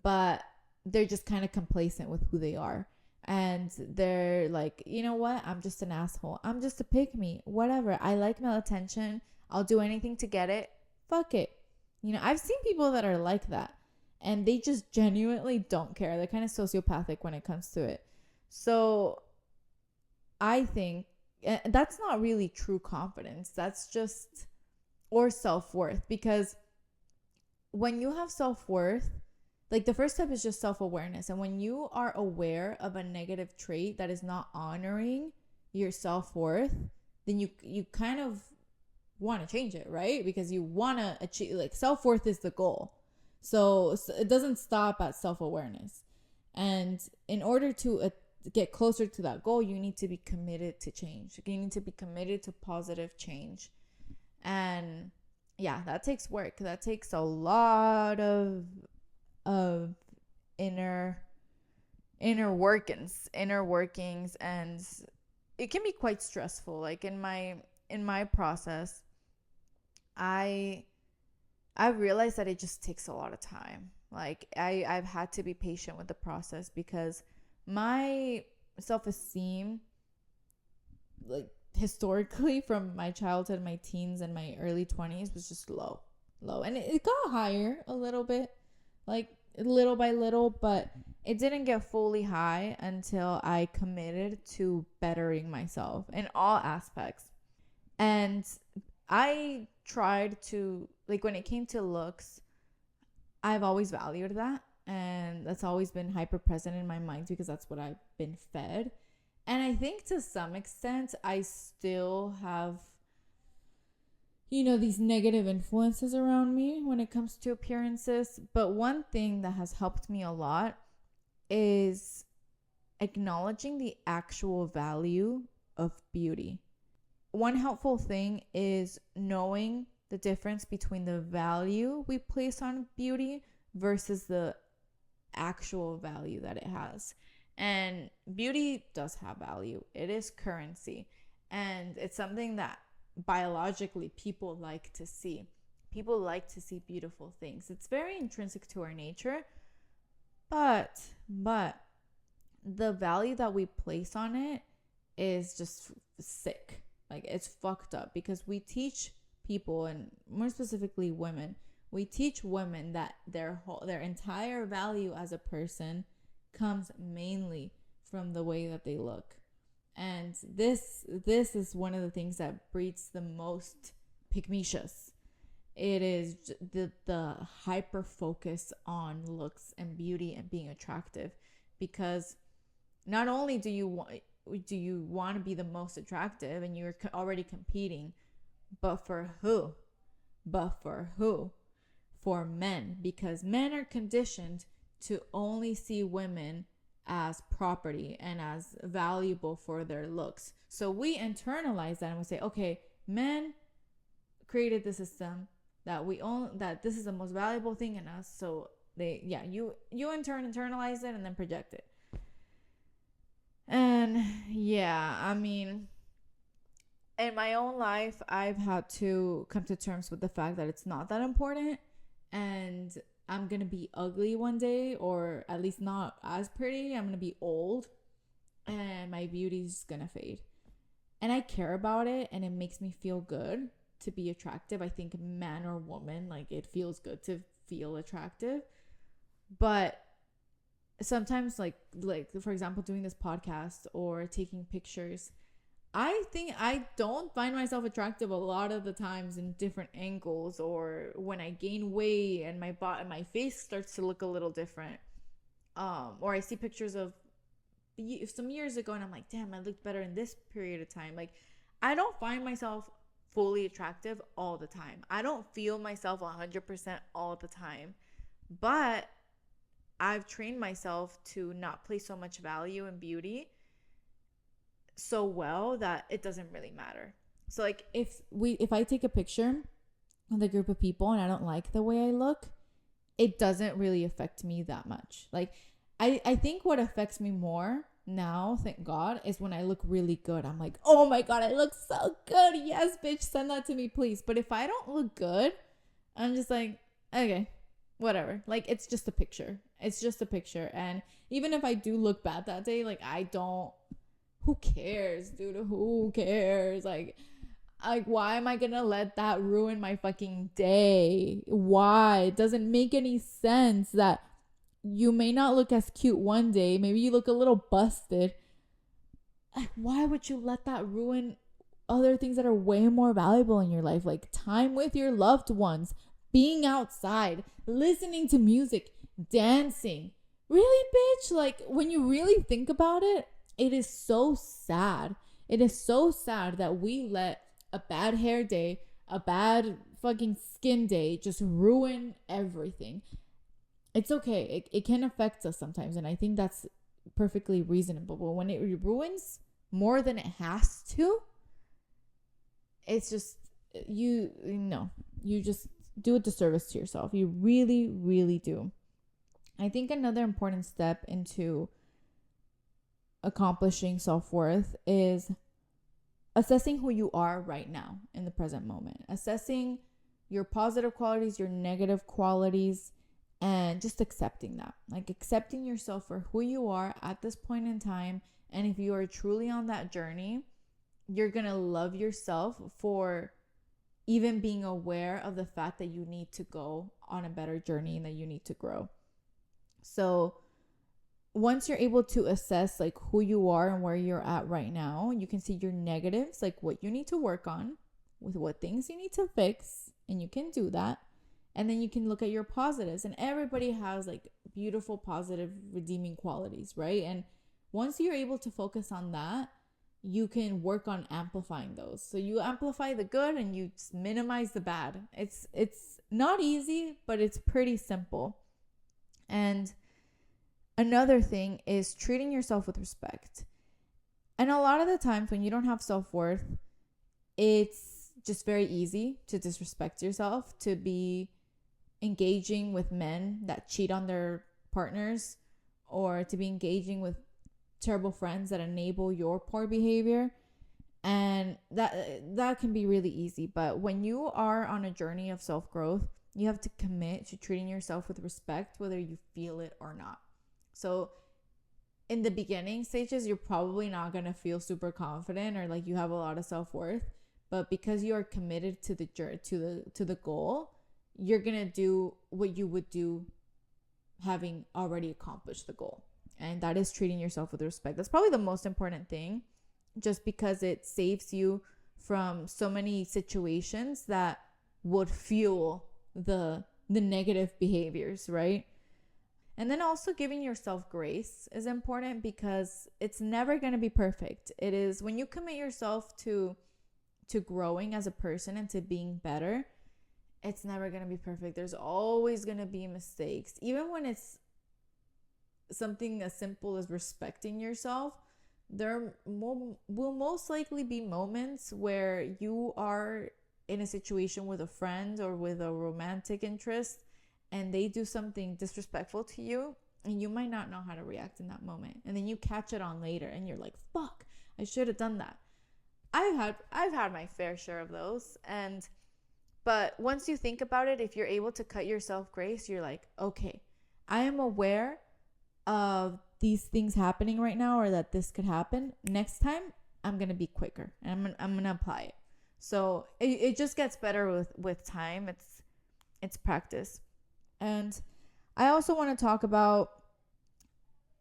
but they're just kind of complacent with who they are. And they're like, you know what? I'm just an asshole. I'm just a pick-me. Whatever. I like male attention. I'll do anything to get it. Fuck it. I've seen people that are like that. And they just genuinely don't care. They're kind of sociopathic when it comes to it. So I think that's not really true confidence. That's just, or self-worth. Because when you have self-worth, like the first step is just self-awareness. And when you are aware of a negative trait that is not honoring your self-worth, then you kind of want to change it, right? Because you want to achieve, like, self-worth is the goal. So it doesn't stop at self-awareness. And in order to get closer to that goal, you need to be committed to change. You need to be committed to positive change. And yeah, that takes work. That takes a lot of inner workings, and it can be quite stressful. Like in my process, I've realized that it just takes a lot of time. Like I've had to be patient with the process because my self-esteem, like historically from my childhood, my teens and my early 20s, was just low. And it got higher a little bit, like little by little, but it didn't get fully high until I committed to bettering myself in all aspects. And I tried to, like, when it came to looks, I've always valued that. And that's always been hyper present in my mind because that's what I've been fed. And I think to some extent, I still have, these negative influences around me when it comes to appearances. But one thing that has helped me a lot is acknowledging the actual value of beauty. One helpful thing is knowing the difference between the value we place on beauty versus the actual value that it has. And beauty does have value. It is currency. And it's something that biologically people like to see. People like to see beautiful things. It's very intrinsic to our nature. But the value that we place on it is just sick. Like, it's fucked up because we teach people, and more specifically women, we teach women that their entire value as a person comes mainly from the way that they look. And this is one of the things that breeds the most pick-me-shus. It is the hyper focus on looks and beauty and being attractive, because not only do you want to be the most attractive and you're already competing, but for who? For men, because men are conditioned to only see women as property and as valuable for their looks. So we internalize that and we say, okay, men created the system that we own, that this is the most valuable thing in us. So you in turn internalize it and then project it. And yeah, I mean, in my own life, I've had to come to terms with the fact that it's not that important, and I'm going to be ugly one day, or at least not as pretty. I'm going to be old and my beauty's going to fade. And I care about it, and it makes me feel good to be attractive. I think man or woman, like, it feels good to feel attractive. But sometimes, like for example, doing this podcast or taking pictures, I think I don't find myself attractive a lot of the times in different angles, or when I gain weight and my face starts to look a little different, or I see pictures of some years ago and I'm like, damn, I looked better in this period of time. Like, I don't find myself fully attractive all the time. I don't feel myself 100% all the time, but I've trained myself to not place so much value in beauty so well that it doesn't really matter. So, like, if I take a picture with a group of people and I don't like the way I look, it doesn't really affect me that much. Like, I think what affects me more now, thank God, is when I look really good. I'm like, oh my God, I look so good. Yes, bitch, send that to me, please. But if I don't look good, I'm just like, okay, whatever. Like, it's just a picture. It's just a picture. And even if I do look bad that day, like, I don't, who cares, dude? Who cares? Like, why am I gonna let that ruin my fucking day? Why? It doesn't make any sense that you may not look as cute one day. Maybe you look a little busted. Like, why would you let that ruin other things that are way more valuable in your life? Like time with your loved ones, being outside, listening to music, dancing. Really, bitch? Like, when you really think about it, it is so sad. It is so sad that we let a bad hair day, a bad fucking skin day just ruin everything. It's okay. It can affect us sometimes. And I think that's perfectly reasonable. But when it ruins more than it has to, it's just, you just do a disservice to yourself. You really, really do. I think another important step into accomplishing self-worth is assessing who you are right now in the present moment. Assessing your positive qualities, your negative qualities, and just accepting that. Like, accepting yourself for who you are at this point in time. And if you are truly on that journey, you're going to love yourself for even being aware of the fact that you need to go on a better journey and that you need to grow. So once you're able to assess like who you are and where you're at right now, you can see your negatives, like what you need to work on, with what things you need to fix, and you can do that. And then you can look at your positives, and everybody has like beautiful, positive, redeeming qualities, right? And once you're able to focus on that, you can work on amplifying those. So you amplify the good and you minimize the bad. It's not easy, but it's pretty simple. And another thing is treating yourself with respect. And a lot of the times when you don't have self-worth, it's just very easy to disrespect yourself, to be engaging with men that cheat on their partners, or to be engaging with terrible friends that enable your poor behavior. And that can be really easy. But when you are on a journey of self-growth, you have to commit to treating yourself with respect, whether you feel it or not. So in the beginning stages, you're probably not going to feel super confident or like you have a lot of self-worth, but because you are committed to the goal, you're going to do what you would do having already accomplished the goal. And that is treating yourself with respect. That's probably the most important thing, just because it saves you from so many situations that would fuel the negative behaviors, right? And then also giving yourself grace is important, because it's never going to be perfect. It is when you commit yourself to growing as a person and to being better, it's never going to be perfect. There's always going to be mistakes. Even when it's something as simple as respecting yourself, there will most likely be moments where you are in a situation with a friend or with a romantic interest and they do something disrespectful to you, and you might not know how to react in that moment. And then you catch it on later and you're like, fuck, I should have done that. I've had my fair share of those. But once you think about it, if you're able to cut yourself grace, you're like, okay, I am aware of these things happening right now, or that this could happen. Next time, I'm going to be quicker and I'm going to apply it. So it just gets better with time. It's practice. And I also want to talk about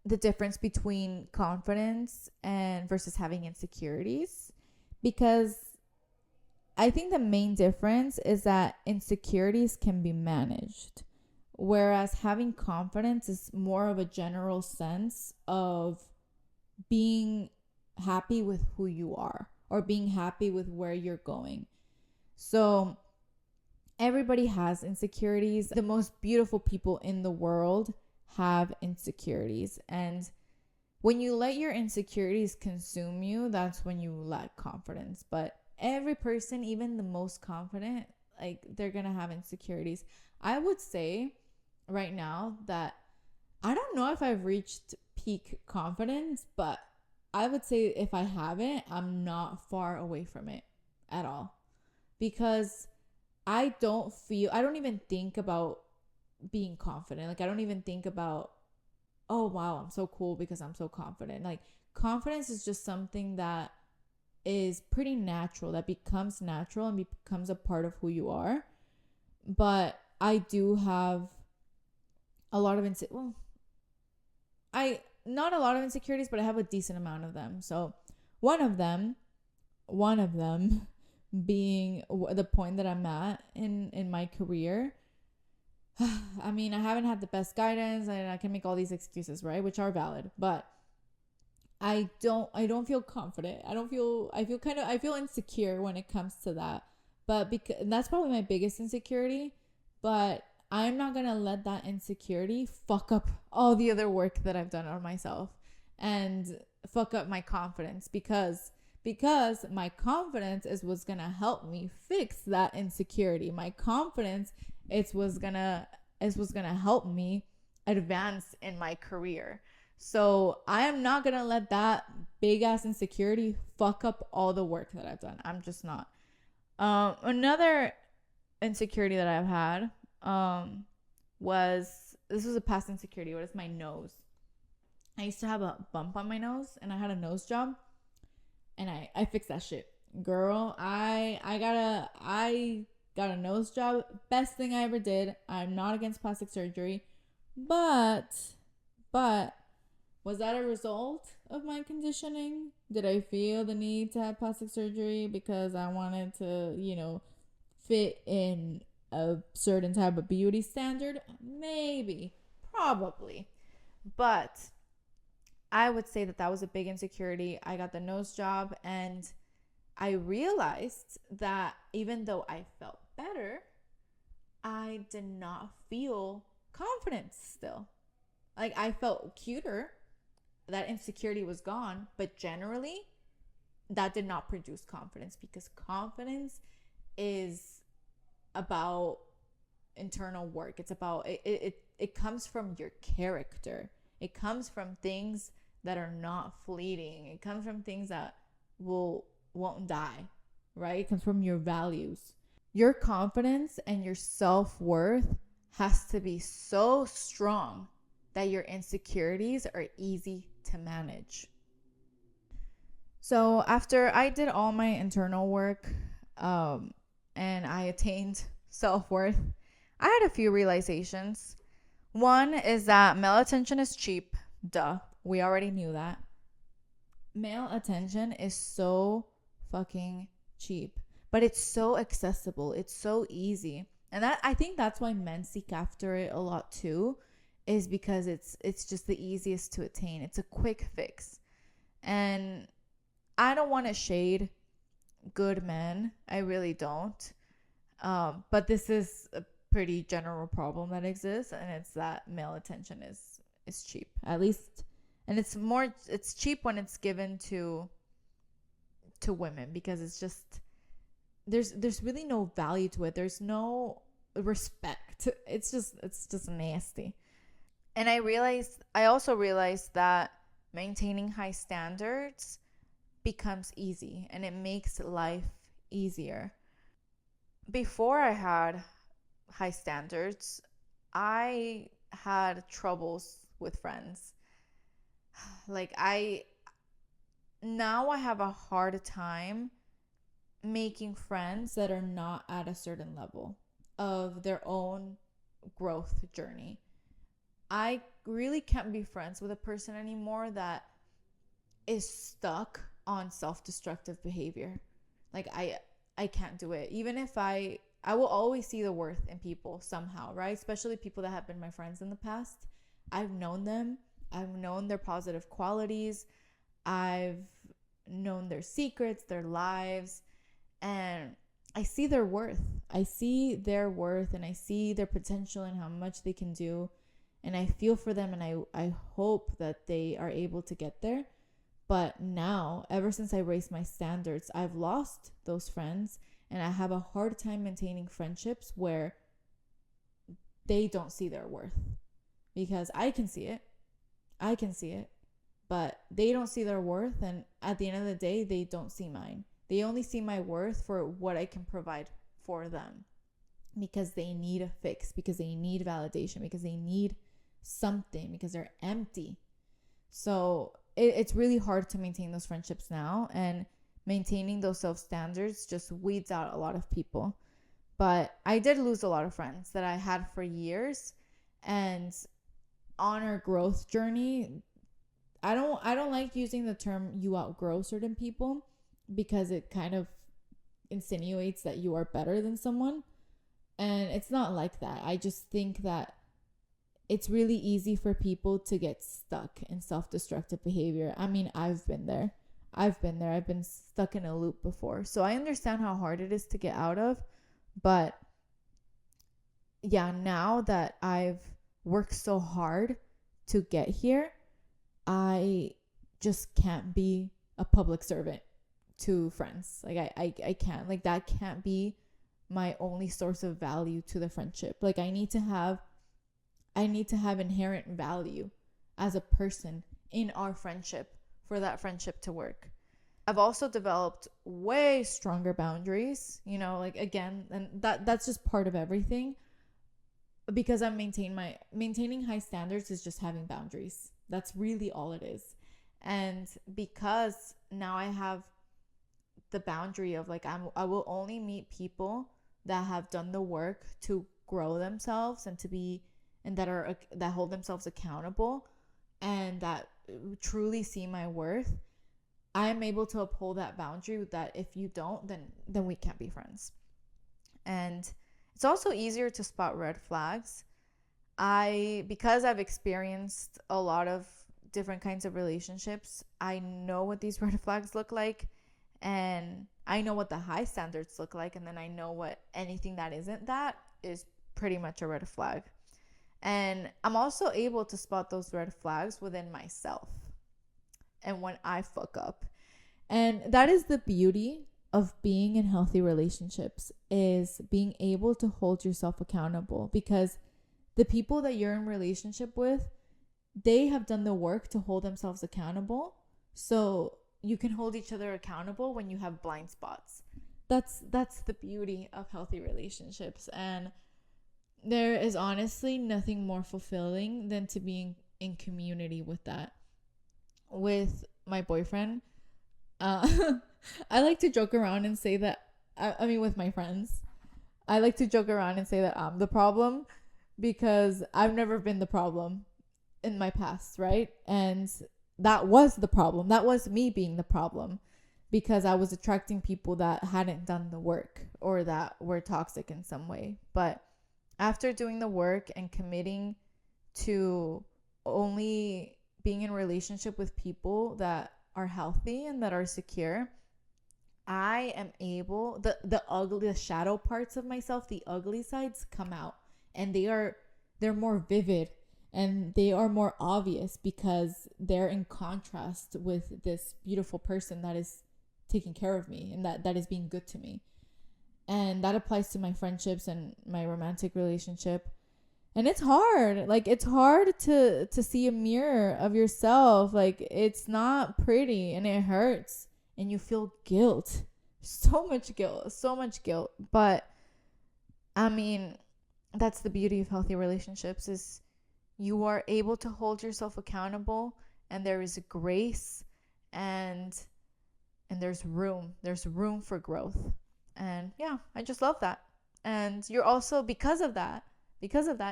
the difference between confidence and versus having insecurities, because I think the main difference is that insecurities can be managed, whereas having confidence is more of a general sense of being happy with who you are or being happy with where you're going. So everybody has insecurities. The most beautiful people in the world have insecurities. And when you let your insecurities consume you, that's when you lack confidence. But every person, even the most confident, like, they're going to have insecurities. I would say right now that I don't know if I've reached peak confidence, but I would say if I haven't, I'm not far away from it at all. Because I don't even think about being confident. Like, I don't even think about, oh, wow, I'm so cool because I'm so confident. Like, confidence is just something that is pretty natural, that becomes natural and becomes a part of who you are. But I do have a lot of not a lot of insecurities, but I have a decent amount of them. So one of them being the point that I'm at in my career. I mean, I haven't had the best guidance, and I can make all these excuses, right? Which are valid, but I don't feel confident. I feel insecure when it comes to that. But because that's probably my biggest insecurity, but I'm not going to let that insecurity fuck up all the other work that I've done on myself and fuck up my confidence, because my confidence is what's going to help me fix that insecurity. My confidence is what's going to help me advance in my career. So I am not going to let that big ass insecurity fuck up all the work that I've done. I'm just not. Another insecurity that I've had was a past insecurity, but it's my nose. I used to have a bump on my nose, and I had a nose job, and I fixed that shit. Girl, I got a nose job. Best thing I ever did. I'm not against plastic surgery, but was that a result of my conditioning? Did I feel the need to have plastic surgery because I wanted to, fit in a certain type of beauty standard? Maybe, probably. But I would say that was a big insecurity. I got the nose job, and I realized that even though I felt better, I did not feel confidence still. Like, I felt cuter. That insecurity was gone, but generally that did not produce confidence, because confidence is about internal work. It's about it comes from your character. It comes from things that are not fleeting. It comes from things that won't die, right? It comes from your values. Your confidence and your self-worth has to be so strong that your insecurities are easy to manage. So after I did all my internal work, and I attained self-worth, I had a few realizations. One is that male attention is cheap. Duh. We already knew that. Male attention is so fucking cheap, but it's so accessible. It's so easy. And I think that's why men seek after it a lot too, is because it's just the easiest to attain. It's a quick fix. And I don't want to shade good men. I really don't. But this is a pretty general problem that exists, and it's that male attention is cheap. At least, and it's cheap when it's given to women, because it's just there's really no value to it. There's no respect. It's just nasty. And I also realized that maintaining high standards becomes easy, and it makes life easier. Before I had high standards, I had troubles with friends. Like, now I have a hard time making friends that are not at a certain level of their own growth journey. I really can't be friends with a person anymore that is stuck on self-destructive behavior. Like, I can't do it. Even if I will always see the worth in people somehow, right? Especially people that have been my friends in the past. I've known them. I've known their positive qualities. I've known their secrets, their lives, and I see their worth. I see their worth, and I see their potential and how much they can do. And I feel for them, and I hope that they are able to get there. But now, ever since I raised my standards, I've lost those friends, and I have a hard time maintaining friendships where they don't see their worth. Because I can see it, but they don't see their worth, and at the end of the day, they don't see mine. They only see my worth for what I can provide for them. because they need a fix, because they need validation, because they need something, because they're empty. So it's really hard to maintain those friendships now, and maintaining those self standards just weeds out a lot of people. But I did lose a lot of friends that I had for years, and on our growth journey, I don't like using the term you outgrow certain people, because it kind of insinuates that you are better than someone, and it's not like that. I just think that it's really easy for people to get stuck in self-destructive behavior. I mean, I've been there. I've been stuck in a loop before. So I understand how hard it is to get out of. But yeah, now that I've worked so hard to get here, I just can't be a public servant to friends. Like I can't. Like that can't be my only source of value to the friendship. Like I need to have inherent value as a person in our friendship for that friendship to work. I've also developed way stronger boundaries, like again, and that's just part of everything, because I'm maintaining high standards is just having boundaries. That's really all it is. And because now I have the boundary of like, I will only meet people that have done the work to grow themselves and that hold themselves accountable and that truly see my worth. I am able to uphold that boundary, that if you don't, then we can't be friends. And it's also easier to spot red flags. Because I've experienced a lot of different kinds of relationships, I know what these red flags look like, and I know what the high standards look like, and then I know what anything that isn't that is pretty much a red flag. And I'm also able to spot those red flags within myself and when I fuck up. And that is the beauty of being in healthy relationships, is being able to hold yourself accountable, because the people that you're in relationship with, they have done the work to hold themselves accountable. So you can hold each other accountable when you have blind spots. That's the beauty of healthy relationships. And there is honestly nothing more fulfilling than to be in community with that. With my boyfriend, I like to joke around and say that, I mean, with my friends, I like to joke around and say that I'm the problem, because I've never been the problem in my past, right? And that was the problem. That was me being the problem, because I was attracting people that hadn't done the work or that were toxic in some way. But after doing the work and committing to only being in relationship with people that are healthy and that are secure, I am able, the shadow parts of myself, the ugly sides come out, and they're more vivid and they are more obvious, because they're in contrast with this beautiful person that is taking care of me and that is being good to me. And that applies to my friendships and my romantic relationship. And it's hard. Like, it's hard to see a mirror of yourself. Like, it's not pretty and it hurts. And you feel guilt. So much guilt. But, I mean, that's the beauty of healthy relationships, is you are able to hold yourself accountable, and there is grace, and there's room. There's room for growth. And yeah, I just love that. And you're also, because of that,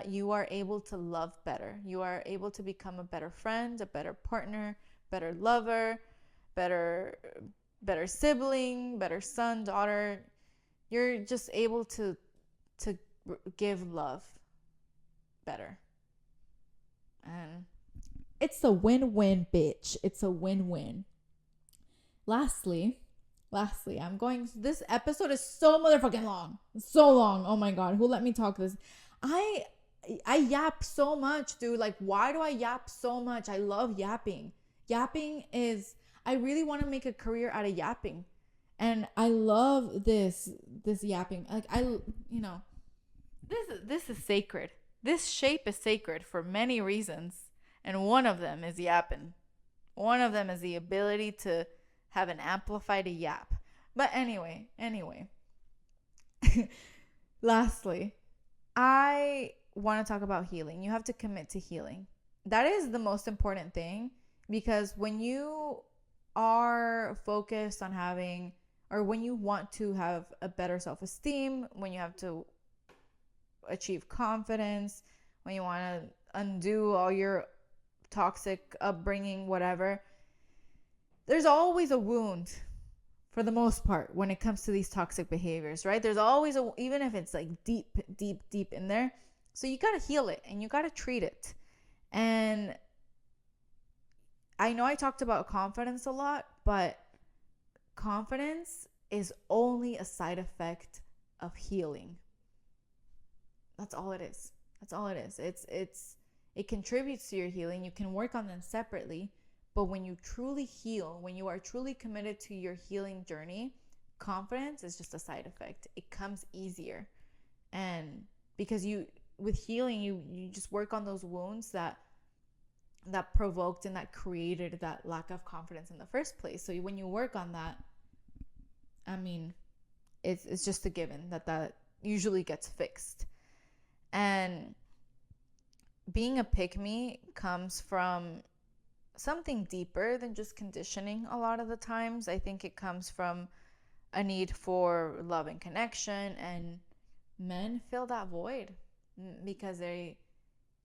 you are able to love better. You are able to become a better friend, a better partner, better lover, better sibling, better son, daughter. You're just able to give love better. And it's a win-win, bitch. It's a win-win. Lastly, this episode is so motherfucking long. So long. Oh my God. Who let me talk this? I yap so much, dude. Like, why do I yap so much? I love yapping. I really want to make a career out of yapping. And I love this yapping. Like, this is sacred. This shape is sacred for many reasons. And one of them is yapping. One of them is the ability to have an amplified yap. But anyway. Lastly, I want to talk about healing. You have to commit to healing. That is the most important thing, because when you are focused on having, or when you want to have a better self-esteem, when you have to achieve confidence, when you want to undo all your toxic upbringing, whatever, there's always a wound for the most part when it comes to these toxic behaviors, right? There's always even if it's like deep, deep, deep in there. So you got to heal it and you got to treat it. And I know I talked about confidence a lot, but confidence is only a side effect of healing. That's all it is. That's all it is. It contributes to your healing. You can work on them separately, but when you truly heal, when you are truly committed to your healing journey, confidence is just a side effect. It comes easier. And because with healing, you just work on those wounds that provoked and that created that lack of confidence in the first place. So when you work on that, I mean, it's just a given that usually gets fixed. And being a pick-me comes from something deeper than just conditioning a lot of the times. I think it comes from a need for love and connection, and men fill that void because they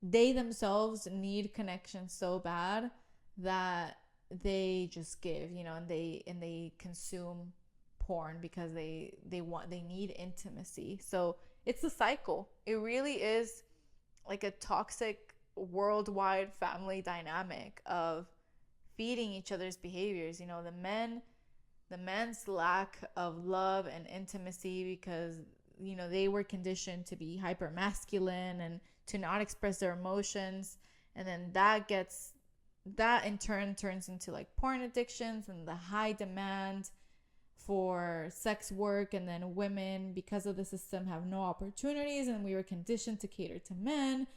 themselves need connection so bad that they just give, and they consume porn because they need intimacy. So it's a cycle. It really is like a toxic worldwide family dynamic of feeding each other's behaviors. The men's lack of love and intimacy because they were conditioned to be hyper masculine and to not express their emotions, and then that in turn turns into like porn addictions and the high demand for sex work. And then women, because of the system, have no opportunities, and we were conditioned to cater to men.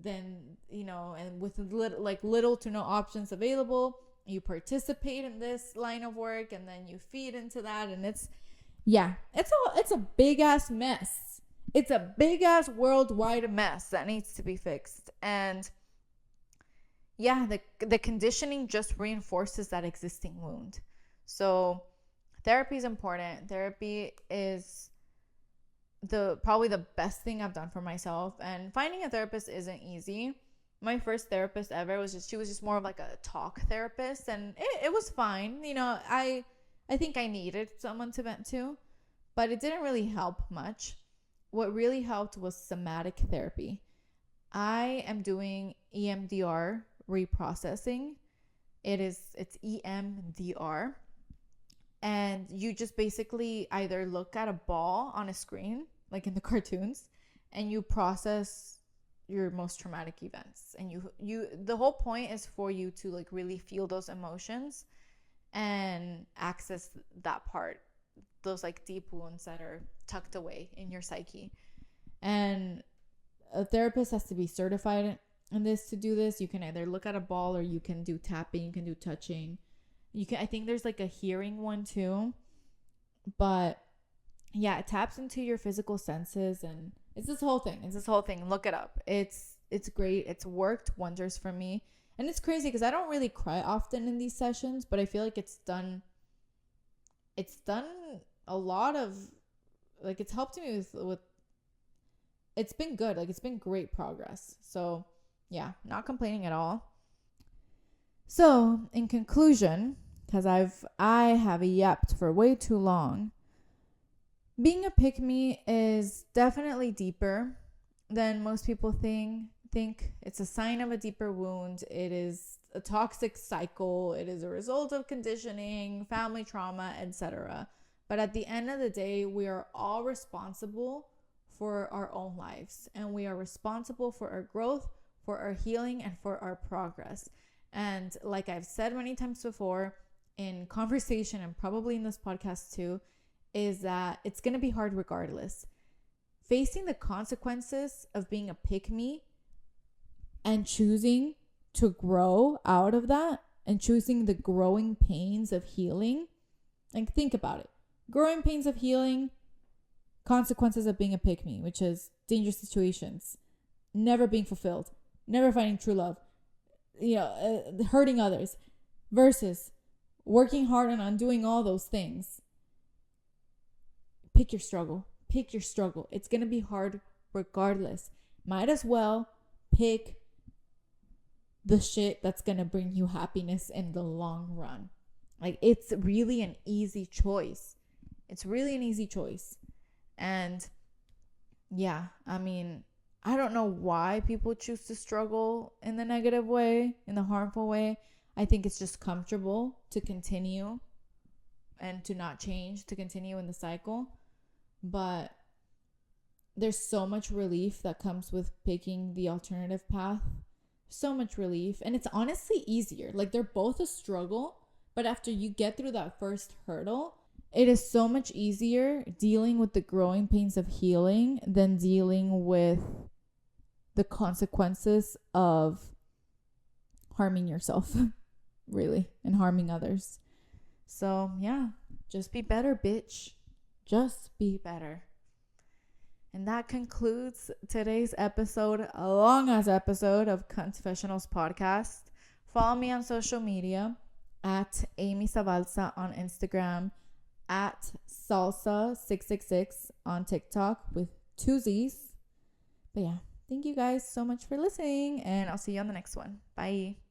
Then and with little to no options available, you participate in this line of work, and then you feed into that, and it's a big ass mess. It's a big ass worldwide mess that needs to be fixed. And the conditioning just reinforces that existing wound. So therapy is important. Therapy is probably the best thing I've done for myself. And finding a therapist isn't easy. My first therapist ever she was just more of like a talk therapist, and it was fine. I think I needed someone to vent to, but it didn't really help much. What really helped was somatic therapy. I am doing EMDR reprocessing. It's EMDR. And you just basically either look at a ball on a screen, like in the cartoons, and you process your most traumatic events. And the whole point is for you to like really feel those emotions and access that part, those like deep wounds that are tucked away in your psyche. And a therapist has to be certified in this to do this. You can either look at a ball, or you can do tapping, you can do touching. I think there's like a hearing one too. But yeah, it taps into your physical senses, and it's this whole thing. Look it up. It's great. It's worked wonders for me. And it's crazy because I don't really cry often in these sessions, but I feel like it's done a lot of, like, it's helped me with it's been good. Like, it's been great progress. So yeah, not complaining at all. So in conclusion, because I have yapped for way too long, being a pick-me is definitely deeper than most people think. It's a sign of a deeper wound. It is a toxic cycle. It is a result of conditioning, family trauma, etc. But at the end of the day, we are all responsible for our own lives, and we are responsible for our growth, for our healing, and for our progress. And like I've said many times before in conversation, and probably in this podcast too, is that it's going to be hard regardless. Facing the consequences of being a pick-me and choosing to grow out of that, and choosing the growing pains of healing. Like, think about it. Growing pains of healing, consequences of being a pick-me, which is dangerous situations, never being fulfilled, never finding true love, hurting others, versus working hard and undoing all those things. Pick your struggle. Pick your struggle. It's going to be hard regardless. Might as well pick the shit that's going to bring you happiness in the long run. Like, it's really an easy choice. It's really an easy choice. And yeah, I mean, I don't know why people choose to struggle in the negative way, in the harmful way. I think it's just comfortable to continue and to not change, to continue in the cycle. But there's so much relief that comes with picking the alternative path. So much relief. And it's honestly easier. Like, they're both a struggle, but after you get through that first hurdle, it is so much easier dealing with the growing pains of healing than dealing with the consequences of harming yourself, really, and harming others. So, yeah, just be better, bitch. Just be better. And that concludes today's episode, a long-ass episode of Confessionals Podcast. Follow me on social media at Amy Savalsa on Instagram, at Salsa666 on TikTok with 2 Z's. But yeah, thank you guys so much for listening, and I'll see you on the next one. Bye.